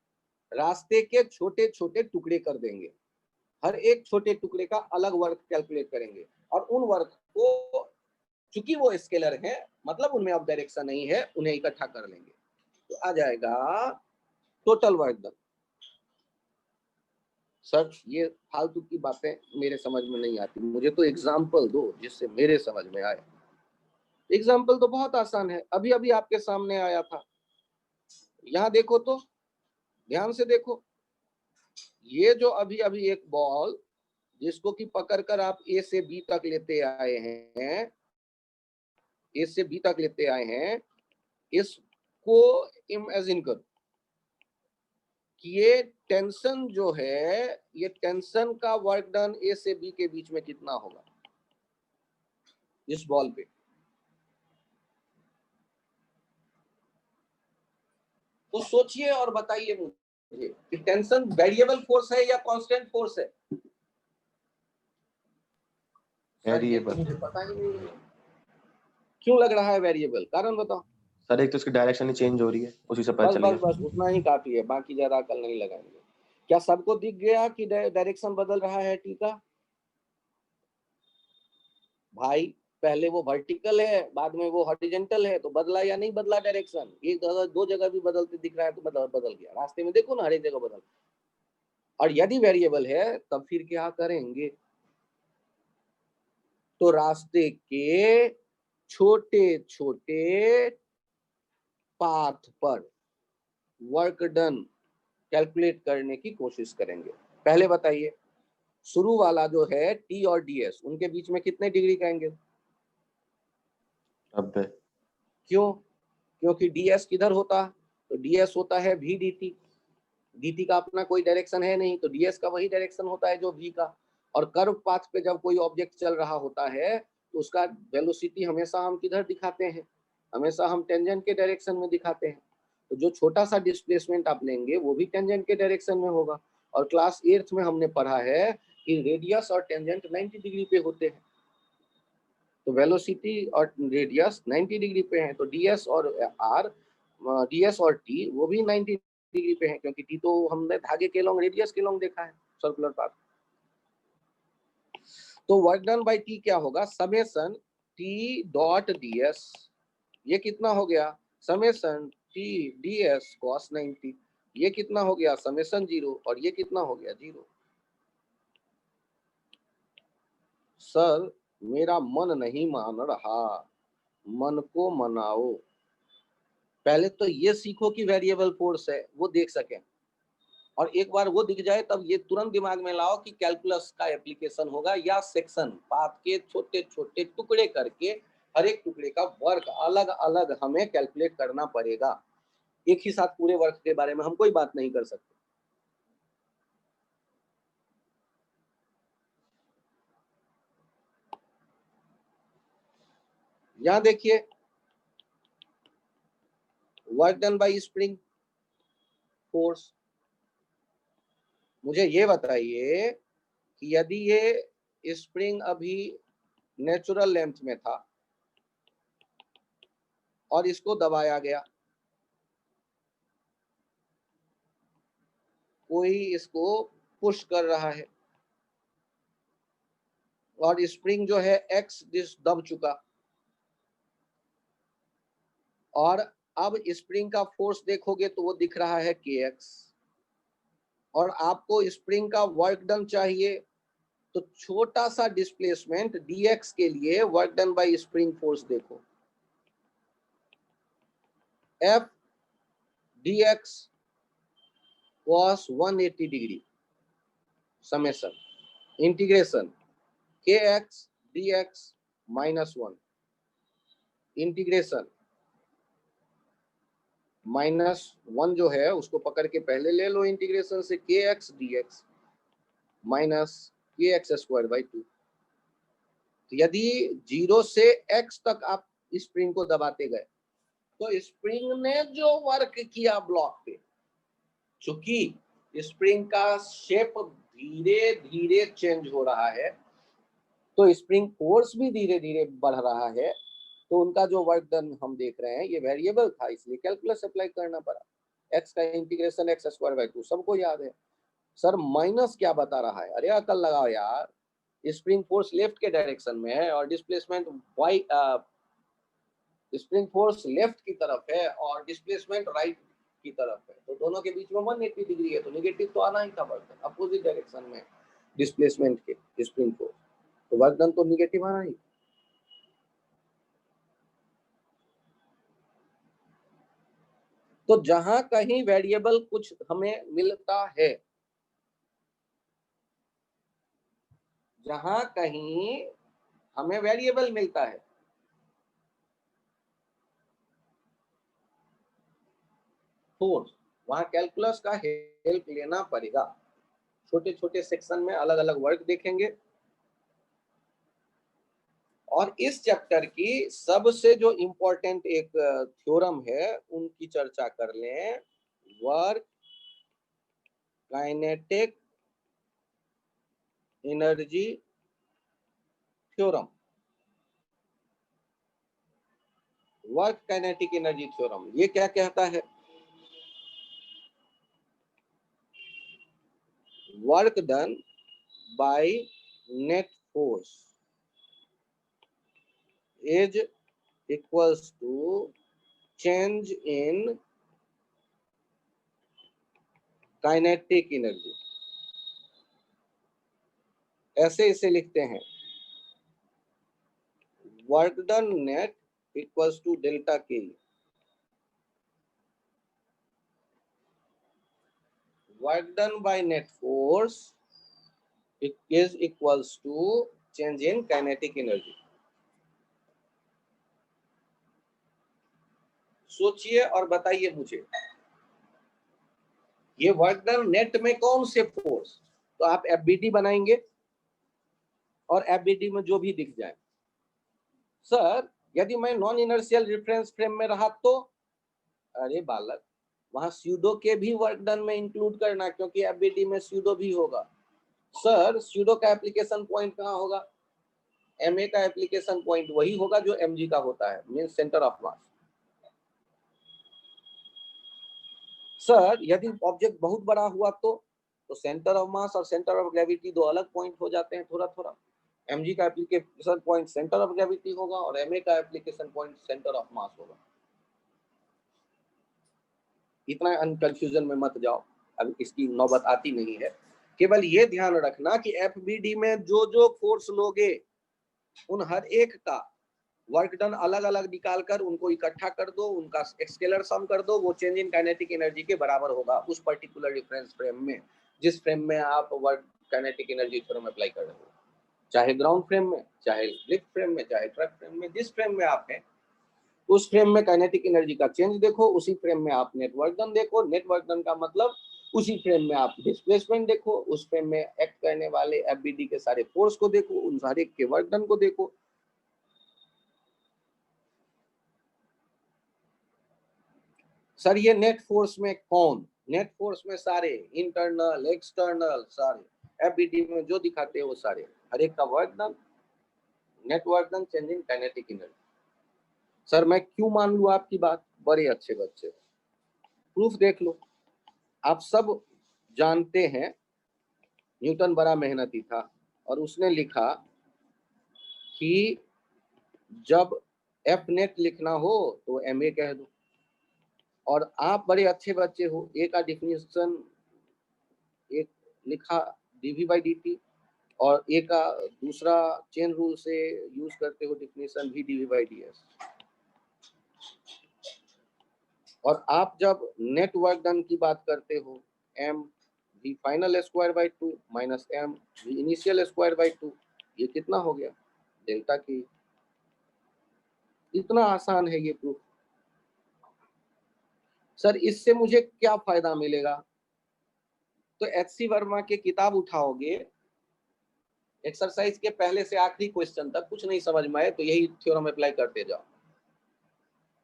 रास्ते के छोटे छोटे टुकड़े कर देंगे, हर एक छोटे टुकड़े का अलग वर्क कैलकुलेट करेंगे, और उन वर्क को चूंकि वो स्केलर है, मतलब उनमें अब डायरेक्शन नहीं है, उन्हें इकट्ठा कर लेंगे तो आ जाएगा टोटल वर्क डन। सर ये फालतू की बातें मेरे समझ में नहीं आती, मुझे तो एग्जाम्पल दो जिससे मेरे समझ में आए। एग्जाम्पल तो बहुत आसान है, अभी अभी आपके सामने आया था। यहाँ देखो तो, ध्यान से देखो, ये जो अभी अभी एक बॉल जिसको कि पकड़कर आप ए से बी तक लेते आए हैं, ए से बी तक लेते आए हैं, इसको इमेजिन करो कि ये टेंशन जो है, ये टेंशन का वर्क डन ए से बी के बीच में कितना होगा इस बॉल पे? तो सोचिए और बताइए मुझे कि टेंशन वेरिएबल फोर्स है या कांस्टेंट फोर्स है? सर ये तो मुझे पता ही नहीं है, क्यों लग रहा है वेरिएबल? कारण बताओ। सर एक तो इसकी डायरेक्शन ही चेंज हो रही है, उसी से पता बस चल बस गया। बस उतना ही काफी है, बाकी ज्यादा अकल नहीं लगाएंगे। क्या सबको दिख गया कि डायरेक्शन बदल रहा है टी का? भाई पहले वो वर्टिकल है, बाद में वो हॉरिजॉन्टल है, तो बदला या नहीं बदला डायरेक्शन? एक जगह दो जगह भी बदलते दिख रहा है तो बदल गया। रास्ते में देखो ना, हर एक जगह बदल। और यदि वेरिएबल है तब फिर क्या करेंगे? तो रास्ते के छोटे छोटे पाथ पर वर्क डन कैलकुलेट करने की कोशिश करेंगे। पहले बताइए, शुरू वाला जो है टी और डीएस, उनके बीच में कितने डिग्री का एंगल? 90। क्यों? क्योंकि डीएस किधर होता? तो डीएस होता है वी dt। dt का अपना कोई डायरेक्शन है नहीं, तो डीएस का वही डायरेक्शन होता है जो v का। और कर्व पाथ पे जब कोई ऑब्जेक्ट चल रहा होता है तो उसका वेलोसिटी हमेशा हम किधर दिखाते हैं? हमेशा हम टेंजेंट के डायरेक्शन में दिखाते हैं। तो जो छोटा सा डिस्प्लेसमेंट आप लेंगे वो भी टेंजेंट के डायरेक्शन में होगा। और क्लास 8th में हमने पढ़ा है कि रेडियस और टेंजेंट 90 डिग्री पे होते हैं। तो वेलोसिटी और रेडियस 90 डिग्री पे है, तो डीएस और आर, डीएस और टी वो भी 90 डिग्री पे है, क्योंकि टी तो हमने धागे के लॉन्ग, रेडियस के लॉन्ग देखा है, सर्कुलर पाथ। तो वर्क डन बाय टी क्या होगा? समेशन टी डॉट डीएस, ये कितना हो गया? समेशन टी डीएस कॉस 90, ये कितना हो गया? समेशन 0, और ये कितना हो गया? 0। सर मेरा मन नहीं मान रहा, मन को मनाओ। पहले तो ये सीखो कि वेरिएबल फोर्स है, वो देख सकें। और एक बार वो दिख जाए तब ये तुरंत दिमाग में लाओ कि कैलकुलस का एप्लीकेशन होगा या सेक्शन पाथ के छोटे छोटे टुकड़े करके हर एक टुकड़े का वर्क अलग अलग हमें कैलकुलेट करना पड़ेगा। एक ही साथ पूरे वर्क के बारे में हम कोई बात नहीं कर सकते। यहां देखिए work done bye spring force. मुझे ये बताइए कि यदि ये स्प्रिंग अभी नेचुरल लेंथ में था और इसको दबाया गया, कोई इसको पुश कर रहा है और स्प्रिंग जो है एक्स दब चुका, और अब स्प्रिंग का फोर्स देखोगे तो वो दिख रहा है के एक्स, और आपको स्प्रिंग का वर्क डन चाहिए तो छोटा सा डिस्प्लेसमेंट dx के लिए work done bye spring force देखो, F dx cos 180 degree summation integration kx dx -1 integration -1 जो है उसको पकड़ के पहले ले लो इंटीग्रेशन से kx dx -kx²/2। यदि 0 से x तक आप स्प्रिंग को दबाते गए तो स्प्रिंग ने जो वर्क किया ब्लॉक पे, चूंकि स्प्रिंग का शेप धीरे धीरे चेंज हो रहा है तो स्प्रिंग फोर्स भी धीरे धीरे बढ़ रहा है, तो उनका जो वर्क डन हम देख रहे हैं ये वेरिएबल था इसलिए कैलकुलस अप्लाई करना पड़ा। x का इंटीग्रेशन x²/2 सबको याद है। सर माइनस क्या बता रहा है? अरे अकल लगाओ यार, स्प्रिंग फोर्स लेफ्ट के डायरेक्शन में है और displacement Y spring force left की तरफ है और डिस्प्लेसमेंट राइट की तरफ है, तो दोनों के बीच में 180 डिग्री है तो नेगेटिव तो आना ही था वर्क, अपोजिट डायरेक्शन में डिस्प्लेसमेंट के स्प्रिंग फोर्स, तो वर्क डन तो नेगेटिव आना ही। तो जहां कहीं वेरिएबल कुछ हमें मिलता है, जहां कहीं हमें वेरिएबल मिलता है फोर्स, वहां कैलकुलस का हेल्प लेना पड़ेगा। छोटे छोटे सेक्शन में अलग अलग वर्क देखेंगे और इस चैप्टर की सबसे जो इम्पोर्टेंट एक थ्योरम है उनकी चर्चा कर लें, work kinetic energy theorem. Work kinetic energy theorem ये क्या कहता है? Work done by net force is equals to change in kinetic energy। ऐसे इसे लिखते हैं, work done net equals to delta K, work done by net force is equals to change in kinetic energy। सोचिए और बताइए मुझे, ये work done net में कौन से फोर्स, तो आप एफबीडी बनाएंगे और एफबीडी में जो भी दिख जाए। सर यदि मैं नॉन इनर्शियल रेफरेंस फ्रेम में रहा तो, अरे बालक वहां स्यूडो के भी वर्क डन में इंक्लूड करना, क्योंकि एफबीडी में स्यूडो भी होगा। सर स्यूडो का एप्लीकेशन पॉइंट कहाँ होगा? एमए का एप्लीकेशन पॉइंट वही होगा जो एमजी का होता है, mean centre of mass. Sir यदि ऑब्जेक्ट बहुत बड़ा हुआ तो सेंटर ऑफ मास और सेंटर ऑफ ग्रेविटी दो अलग पॉइंट हो जाते हैं थोड़ा थोड़ा। एमजी का application point centre of gravity होगा और एमए का application point centre of mass होगा। इतना कंफ्यूजन में मत जाओ, अब इसकी नौबत आती नहीं है। केवल ये ध्यान रखना कि एफबीडी में जो जो फोर्स लोगे उन हर एक का वर्क डन अलग अलग निकाल कर उनको इकट्ठा कर दो, उनका स्केलर सम कर दो, वो चेंज इन काइनेटिक एनर्जी के बराबर होगा उस पर्टिकुलर रेफरेंस फ्रेम में, जिस फ्रेम में आप work kinetic energy theorem apply कर रहे हो, चाहे ग्राउंड फ्रेम में, चाहे लिफ्ट फ्रेम में, चाहे ट्रक फ्रेम में, जिस फ्रेम में आप हैं उस फ्रेम में काइनेटिक एनर्जी का चेंज देखो, उसी फ्रेम में आप नेट वर्क डन देखो, नेट वर्क डन का मतलब उसी फ्रेम में आप डिस्प्लेसमेंट देखो, उस फ्रेम में एक्ट करने वाले एफबीडी के सारे फोर्स को देखो, उन सारे के वर्क डन को देखो। सर ये नेट फोर्स में कौन? नेट फोर्स में सारे इंटरनल एक्सटर्नल सारे एफबीडी में जो दिखाते हैं वो सारे, हर एक का work done, net work done, changing kinetic energy. Sir मैं क्यों मान लूं आपकी बात? बड़े अच्छे बच्चे, प्रूफ देख लो। आप सब जानते हैं न्यूटन बड़ा मेहनती था और उसने लिखा कि जब एफ नेट लिखना हो तो एम ए कह दो, और आप बड़े अच्छे बच्चे हो, ए का डिफिनेशन एक लिखा डीवी बाई डी टी, और ए का दूसरा चेन रूल से यूज करते हो डिफिनेशन भी डीवी बाई डी एस। और आप जब नेट वर्क डन की बात करते हो, M V final square by 2 minus M V initial square by 2, ये कितना हो गया? डेल्टा की। इतना आसान है ये प्रूफ। सर इससे मुझे क्या फायदा मिलेगा? तो एचसी वर्मा के किताब उठाओगे, एक्सरसाइज के पहले से आखिरी क्वेश्चन तक कुछ नहीं समझ में आए तो यही थ्योरम अप्लाई करते जाओ,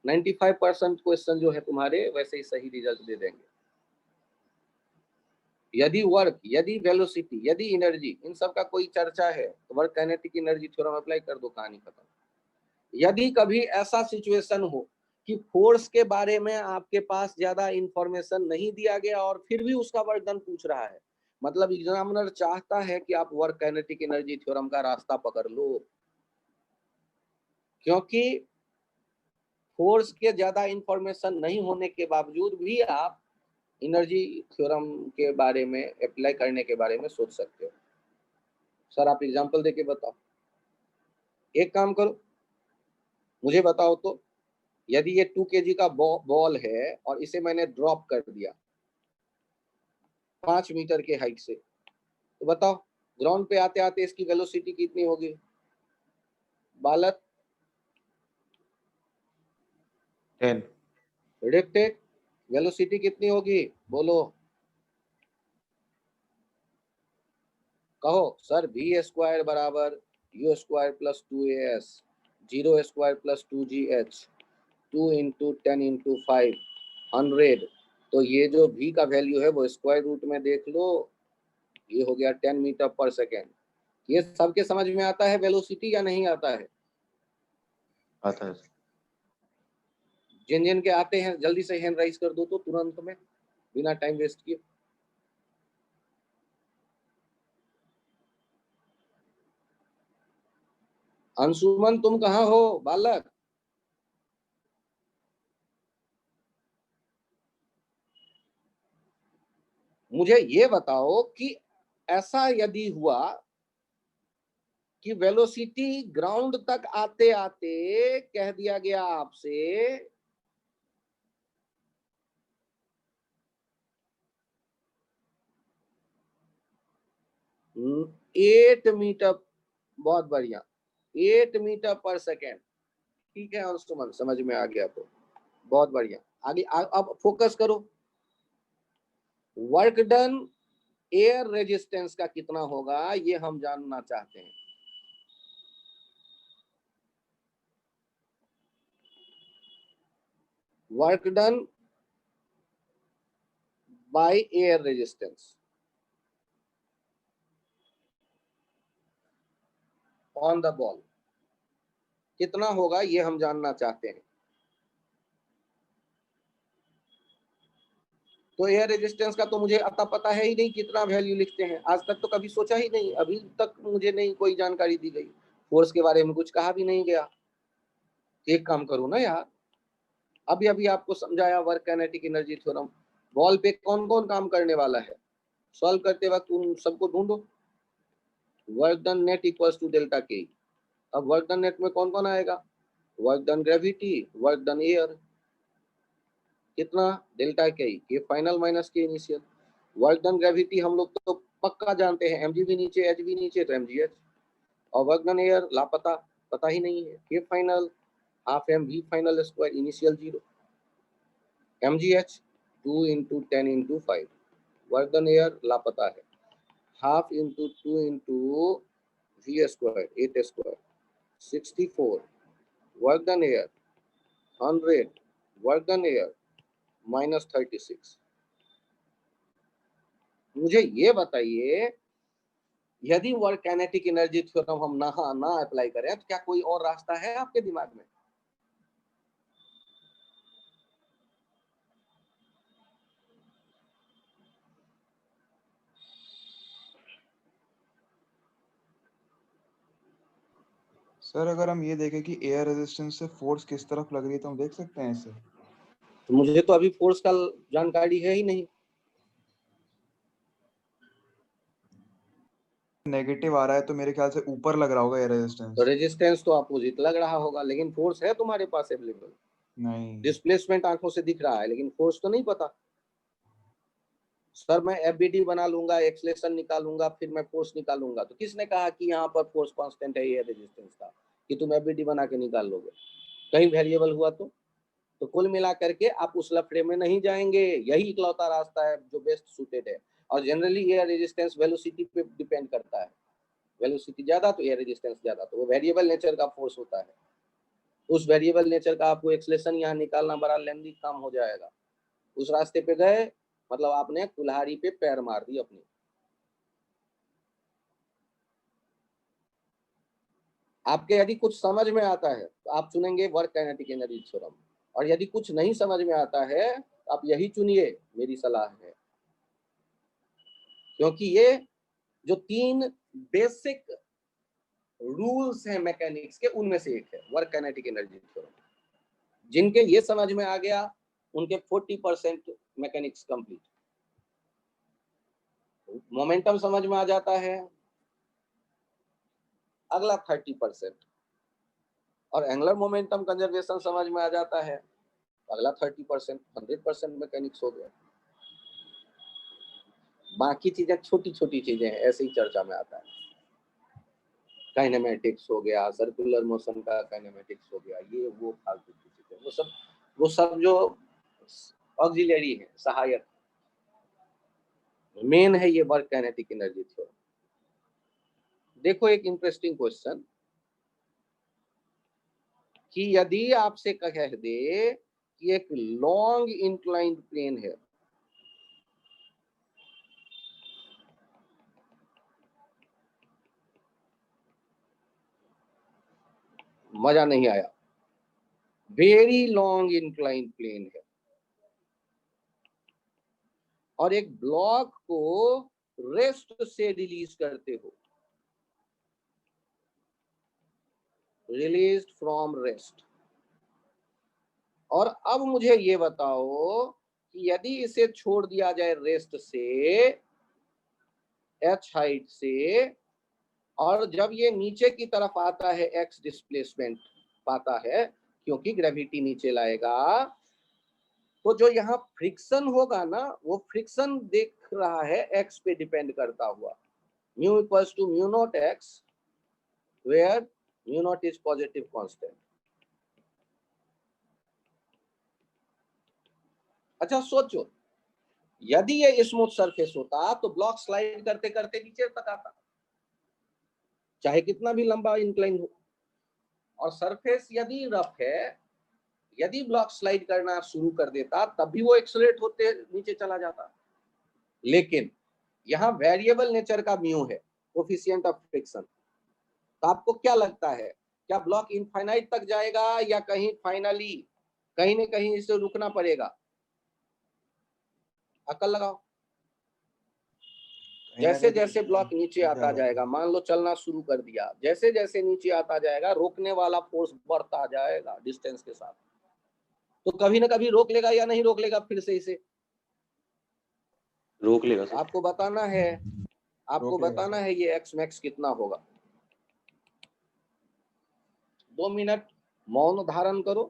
95% क्वेश्चन जो है तुम्हारे वैसे ही सही रिजल्ट दे देंगे। यदि वर्क, यदि वेलोसिटी, यदि एनर्जी, इन सब का कोई चर्चा है तो work kinetic energy theorem apply कर दो, कहानी खत्म। यदि कभी ऐसा सिचुएशन हो कि फोर्स के बारे में आपके पास ज्यादा इंफॉर्मेशन नहीं दिया गया और फिर भी उसका वर्क डन पूछ रहा है, मतलब एग्जामिनर चाहता है कि आप वर्क काइनेटिक एनर्जी थ्योरम का रास्ता पकड़ लो, क्योंकि फोर्स के ज्यादा इंफॉर्मेशन नहीं होने के बावजूद भी आप एनर्जी थ्योरम के बारे में अप्लाई करने के बारे में सोच सकते हो। सर आप एग्जांपल देके बताओ। एक काम करो, मुझे बताओ तो, यदि ये 2 kg का बॉल है और इसे मैंने ड्रॉप कर दिया 5 मीटर के हाइट से, तो बताओ ग्राउंड पे आते आते इसकी वेलोसिटी कितनी होगी? बालक 10। प्रेडिक्टेड वेलोसिटी कितनी होगी? बोलो, कहो। सर वी स्क्वायर बराबर you square plus 2as, 0 square plus 2gh, 2 into 10 into 5 100। तो ये जो v का वैल्यू है वो स्क्वायर रूट में देख लो, ये हो गया 10 मीटर पर सेकेंड। ये सबके समझ में आता है वेलोसिटी या नहीं आता है? आता है। जिन जिन के आते हैं जल्दी से हैंड राइज कर दो तो तुरंत में, बिना टाइम वेस्ट किए। अंशुमन तुम कहाँ हो बालक? मुझे ये बताओ कि ऐसा यदि हुआ कि वेलोसिटी ग्राउंड तक आते आते कह दिया गया आपसे 8 मीटर, बहुत बढ़िया, 8 मीटर पर सेकेंड, ठीक है अंशुमन समझ में आ गया तो बहुत बढ़िया। आगे अब फोकस करो, वर्क डन एयर रेजिस्टेंस का कितना होगा ये हम जानना चाहते हैं। Work done by air resistance on the ball कितना होगा ये हम जानना चाहते हैं। तो एयर रेजिस्टेंस का तो मुझे अता पता है ही नहीं कितना वैल्यू लिखते हैं, आज तक तो कभी सोचा ही नहीं, अभी तक मुझे नहीं कोई जानकारी दी गई, फोर्स के बारे में कुछ कहा भी नहीं गया। एक काम करो ना यार, अभी अभी आपको समझाया work kinetic energy theorem, ball पे कौन कौन काम करने वाला है, सॉल्व करते वक्त उन सबको ढूंढो। Work done net equals to delta K. अब वर्क डन नेट में कौन कौन आएगा? Work done gravity, work done air, कितना delta K final minus K initial. Work done gravity हम लोग तो पक्का जानते हैं, mg भी नीचे एच भी नीचे तो mgh, और वर्क डन एयर लापता, पता ही नहीं है, K final half M V final square initial 0, mgh 2 into 10 into 5, work done air लापता है, half into 2 into V square 8 square 64, work done air 100, work done air -36। मुझे ये बताइए, यदि वर्क काइनेटिक एनर्जी थ्योरम हम ना अप्लाई करें तो क्या कोई और रास्ता है आपके दिमाग में? सर अगर हम ये देखें कि एयर रेजिस्टेंस से फोर्स किस तरफ लग रही है तो हम देख सकते हैं इससे। तो मुझे तो अभी फोर्स का जानकारी है ही नहीं। नेगेटिव आ रहा है तो मेरे ख्याल से ऊपर लग रहा होगा एयर रेजिस्टेंस। तो रेजिस्टेंस तो अपोजिट लग रहा होगा, लेकिन फोर्स है तुम्हारे पास अवेलेबल। नहीं, डिस्प्लेसमेंट आंखों से दिख रहा है, लेकिन फोर्स तो नहीं पता। सर मैं एफबीडी बना लूंगा, एक्सलेशन निकालूंगा, फिर मैं फोर्स निकालूंगा, तो किसने कहा कि यहाँ पर फोर्स कांस्टेंट है एयर रेजिस्टेंस का, कि तुम एफबीडी बना के निकाल लोगे? कहीं वेरिएबल हुआ तो कुल मिला करके आप उस लफड़े में नहीं जाएंगे। यही इकलौता रास्ता है जो बेस्ट सूटेड है। और जनरली एयर रेजिस्टेंस वेलोसिटी पे डिपेंड करता है, वेलोसिटी ज्यादा तो एयर रेजिस्टेंस ज्यादा, तो वो वेरिएबल नेचर का फोर्स होता है। उस वेरिएबल नेचर का आपको एक्सलेशन यहाँ निकालना बड़ा लेंदी काम हो जाएगा। उस रास्ते पे गए मतलब आपने कुल्हाड़ी पे पैर मार दी अपनी। आपके यदि कुछ समझ में आता है तो आप चुनेंगे वर्क काइनेटिक एनर्जी थ्योरम, और यदि कुछ नहीं समझ में आता है तो आप यही चुनिए, मेरी सलाह है। क्योंकि ये जो 3 बेसिक रूल्स हैं मैकेनिक्स के, उनमें से एक है वर्क काइनेटिक एनर्जी थ्योरम। जिनके ये समझ में आ गया उनके 40% मैकेनिक्स कंप्लीट। मोमेंटम समझ में आ जाता है, अगला 30%, और एंगुलर मोमेंटम कंजर्वेशन समझ में आ जाता है, अगला 30%, 100% मैकेनिक्स हो गया। बाकी चीजें छोटी छोटी चीजें हैं, ऐसे ही चर्चा में आता है। काइनेमेटिक्स हो गया, सर्कुलर मोशन का काइनेमेटिक्स हो गया, ये वो फालतू की चीजें, वो सब जो ऑक्सिलरी है, सहायक। मेन है ये वर्क काइनेटिक एनर्जी थ्योरम। देखो एक इंटरेस्टिंग क्वेश्चन, कि यदि आपसे कह दे कि एक लॉन्ग इंक्लाइंड प्लेन है, मजा नहीं आया, वेरी लॉन्ग इंक्लाइंड प्लेन है, और एक ब्लॉक को रेस्ट से रिलीज करते हो, रिलीज्ड फ्रॉम रेस्ट। और अब मुझे ये बताओ कि यदि इसे छोड़ दिया जाए रेस्ट से, h हाइट से, और जब ये नीचे की तरफ आता है x डिस्प्लेसमेंट पाता है, क्योंकि ग्रेविटी नीचे लाएगा, तो जो यहाँ फ्रिक्शन होगा ना, वो फ्रिक्शन देख रहा है x पे डिपेंड करता हुआ, mu equals to mu not x, where mu not is positive constant. अच्छा सोचो, यदि ये स्मूथ सरफेस होता तो ब्लॉक स्लाइड करते करते नीचे तक आता, चाहे कितना भी लंबा इंक्लाइन हो। और सरफेस यदि रफ है, यदि ब्लॉक स्लाइड करना शुरू कर देता तब भी वो एक्सलेट होते नीचे चला जाता। लेकिन यहाँ वेरिएबल नेचर का म्यू है, कोफिशिएंट ऑफ फ्रिक्शन। तो आपको क्या लगता है, क्या ब्लॉक इनफाइनाइट तक जाएगा या कहीं फाइनली कहीं न कहीं इसे रुकना पड़ेगा? अकल लगाओ। जैसे जैसे ब्लॉक नीचे आता जाएगा, मान लो चलना शुरू कर दिया, जैसे जैसे नीचे आता जाएगा रोकने वाला फोर्स बढ़ता जाएगा डिस्टेंस के साथ, तो कभी ना कभी रोक लेगा या नहीं रोक लेगा? फिर से इसे रोक लेगा सर। आपको बताना है ये एक्स मैक्स कितना होगा। 2 मिनट मौन धारण करो,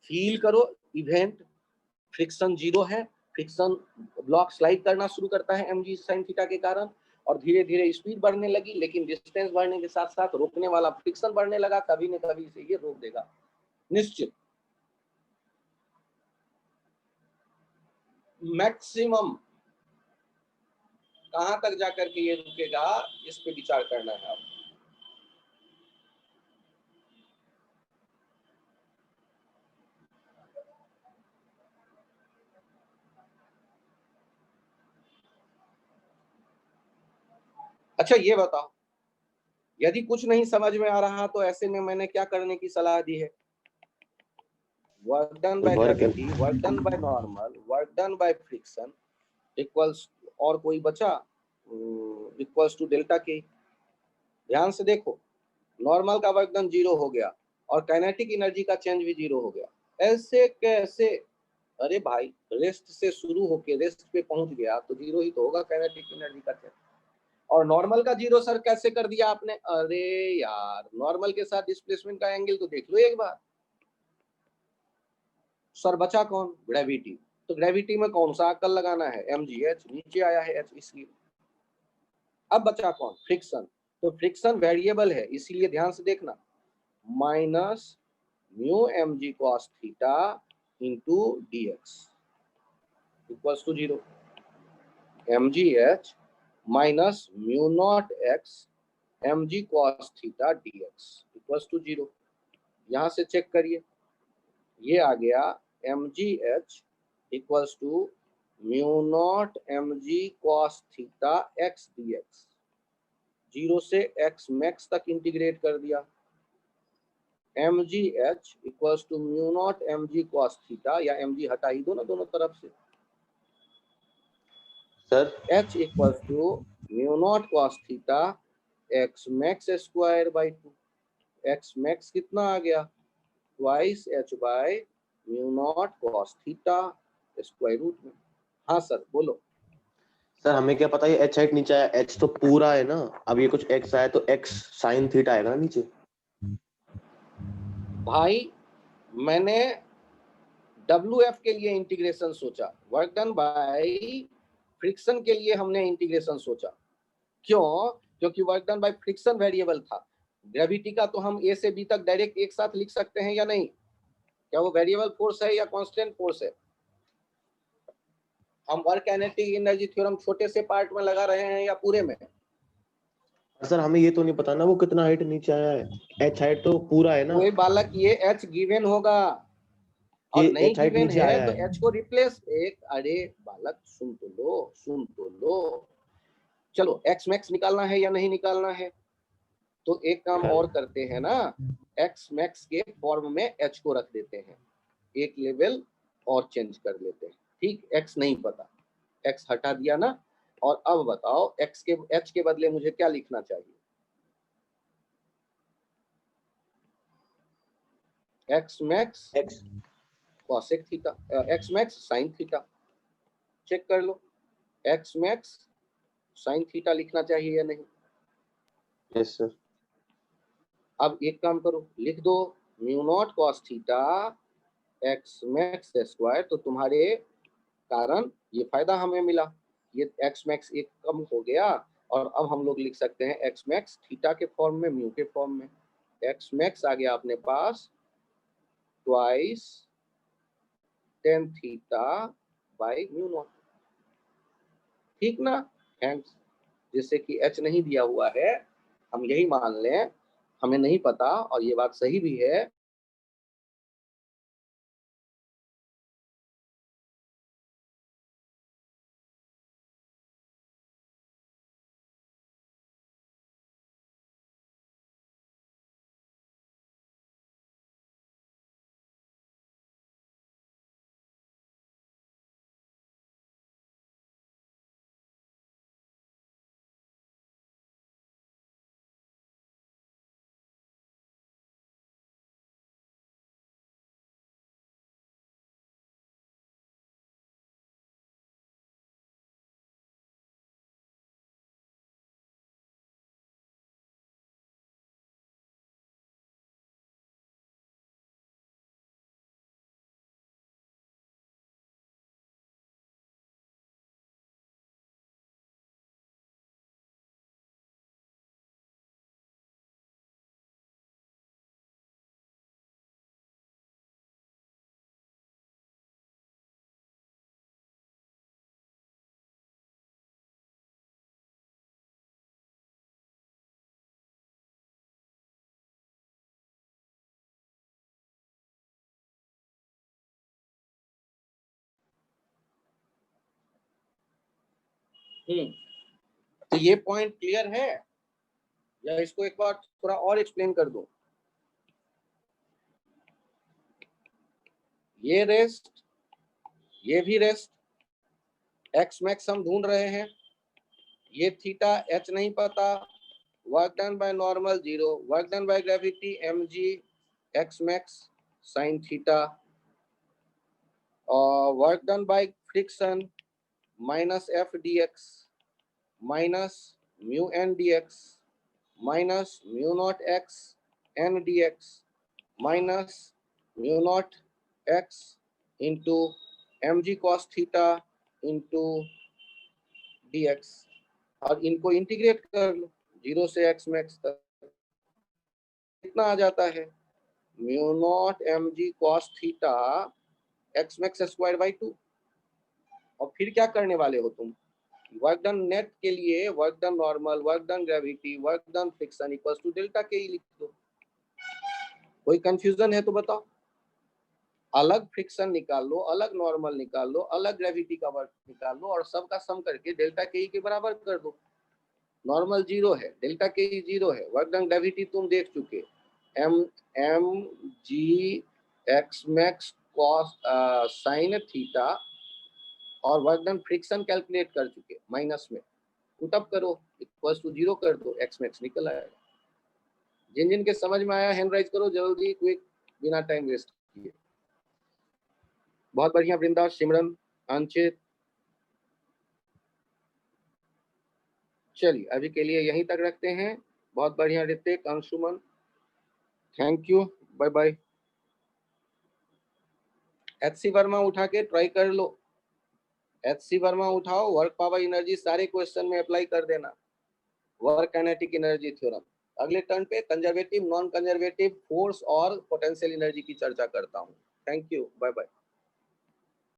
फील करो इवेंट, फ्रिक्शन जीरो है, फ्रिक्शन ब्लॉक स्लाइड करना शुरू करता है mg sin थीटा के कारण, और धीरे धीरे स्पीड बढ़ने लगी, लेकिन डिस्टेंस बढ़ने के साथ साथ रोकने वाला फ्रिक्शन बढ़ने लगा, कभी न कभी इसे ये रोक देगा निश्चित। मैक्सिमम कहां तक जाकर के ये रुकेगा, इस पे विचार करना है आपको। अच्छा ये बताओ, यदि कुछ नहीं समझ में आ रहा तो ऐसे में मैंने क्या करने की सलाह दी है? Work done by gravity, work done by normal, work done by friction equals, और कोई बचा, इक्वल्स टू डेल्टा के। ध्यान से देखो, नॉर्मल का वर्क डन जीरो हो गया और काइनेटिक एनर्जी का चेंज भी जीरो हो गया। ऐसे कैसे? अरे भाई, रेस्ट से शुरू होके रेस्ट पे पहुंच गया तो जीरो ही तो होगा काइनेटिक एनर्जी का चेंज। और नॉर्मल का जीरो सर कैसे कर दिया आपने? अरे यार, नॉर्मल के साथ डिस्प्लेसमेंट का एंगल तो देख लो एक बार। सर बचा कौन? ग्रेविटी। तो ग्रेविटी में कौन सा अकल लगाना है? mgh, नीचे आया है h इसलिए। अब बचा कौन? फ्रिक्शन। तो फ्रिक्शन वेरिएबल है, इसीलिए ध्यान से देखना, minus mu mg cos theta into dx equals to zero. mgh minus mu not x mg cos theta dx equals to zero. यहां से चेक करिए, ये आ गया mgh equals to mu not mg cos theta x dx। Zero से x max तक integrate कर दिया। mgh equals to mu not mg cos theta, या mg हटा ही दो ना दोनों तरफ से, sir h equals to mu not cos theta x max square by 2। x max कितना आ गया? Twice h by mu not cos theta square root में। हाँ सर बोलो। सर हमें क्या पता, ये एच हाइट नीचे आया, एच तो पूरा है ना, अब ये कुछ एक्स आया तो एक्स साइन थीटा आएगा ना नीचे। भाई मैंने WF के लिए इंटीग्रेशन सोचा, वर्क डन बाय फ्रिक्शन के लिए हमने इंटीग्रेशन सोचा। क्यों? क्योंकि work done by friction variable था। ग्रेविटी का तो हम ए से बी तक डायरेक्ट एक साथ लिख सकते हैं या नहीं? क्या वो वेरिएबल फोर्स है या कांस्टेंट फोर्स है? हम वर्क काइनेटिक एनर्जी थ्योरम छोटे से पार्ट में लगा रहे हैं या पूरे में? सर हमें ये तो नहीं पता ना वो कितना हाइट नीचे आया है, एच हाइट तो पूरा है ना। कोई बालक, ये एच गिवन होगा, ये और नहीं एच हाइट गिवन नीचे है आया तो है। एच को रिप्लेस एक, अरे बालक सुन तो लो, सुन तो लो। चलो एक्स मैक्स निकालना है या नहीं निकालना है? तो एक काम और करते हैं ना, एक्स मैक्स के फॉर्म में एच को रख देते हैं, एक लेवल और चेंज कर लेते हैं। ठीक, एक्स नहीं पता, एक्स हटा दिया ना। और अब बताओ, एक्स के एच के बदले मुझे क्या लिखना चाहिए? X max X cosec theta, X max sine theta. Check कर लो, एक्स मैक्स साइन थीटा लिखना चाहिए या नहीं? Yes sir. अब एक काम करो, लिख दो mu not cos theta X max square. तो तुम्हारे कारण ये फायदा हमें मिला, ये एक्स मैक्स एक कम हो गया, और अब हम लोग लिख सकते हैं एक्स मैक्स थीटा के फॉर्म में, म्यू के फॉर्म में। एक्स मैक्स आ गया अपने पास twice ten theta by mu naught. ठीक ना? थैंक्स। जिससे कि एच नहीं दिया हुआ है, हम यही मान लें हमें नहीं पता, और ये बात सही भी है तो ये पॉइंट क्लियर है या इसको एक बार थोड़ा और एक्सप्लेन कर दूं? ये रेस्ट, ये भी रेस्ट, एक्स मैक्स हम ढूंढ रहे हैं, ये थीटा एच नहीं पता, work done by normal 0, work done by gravity mg x max sin theta, और work done by friction minus f dx minus mu N dx minus mu naught x N dx minus mu naught x into mg cos theta into dx, और इनको integrate कर लो 0 से x max तक, कितना आ जाता है? Mu not mg cos theta x max square by 2। और फिर क्या करने वाले हो तुम? वर्क डन नेट के लिए work done normal, work done gravity, work done friction equal to delta K लिख दो। कोई कंफ्यूजन है तो बताओ? अलग फ्रिक्शन निकाल लो, अलग नॉर्मल निकाल लो, अलग ग्रेविटी का वर्क निकाल लो और सबका सम करके डेल्टा के के बराबर कर दो। नॉर्मल 0 है, डेल्टा के 0 है, वर्क डन ग्रेविटी तुम देख चुके, m g x max cos sine theta, और वर्क डन फ्रिक्शन कैलकुलेट कर चुके माइनस में, पुट अप करो इक्वल्स टू 0 कर दो, x मैक्स निकल आएगा। जिन जिन के समझ में आया हैंड राइज करो जल्दी, क्विक, बिना टाइम वेस्ट किए। बहुत बढ़िया वृंदा, सिमरन, अंचित। चलिए अभी के लिए यहीं तक रखते हैं। बहुत बढ़िया Hrithik, Anshuman, thank you, bye bye. HC Verma उठा के ट्राई कर लो, HC वर्मा उठाओ, वर्क पावर एनर्जी सारे क्वेश्चन में अप्लाई कर देना, वर्क काइनेटिक एनर्जी थ्योरम। अगले टर्न पे कंजर्वेटिव, नॉन कंजर्वेटिव फोर्स और पोटेंशियल एनर्जी की चर्चा करता हूँ। Thank you, bye bye.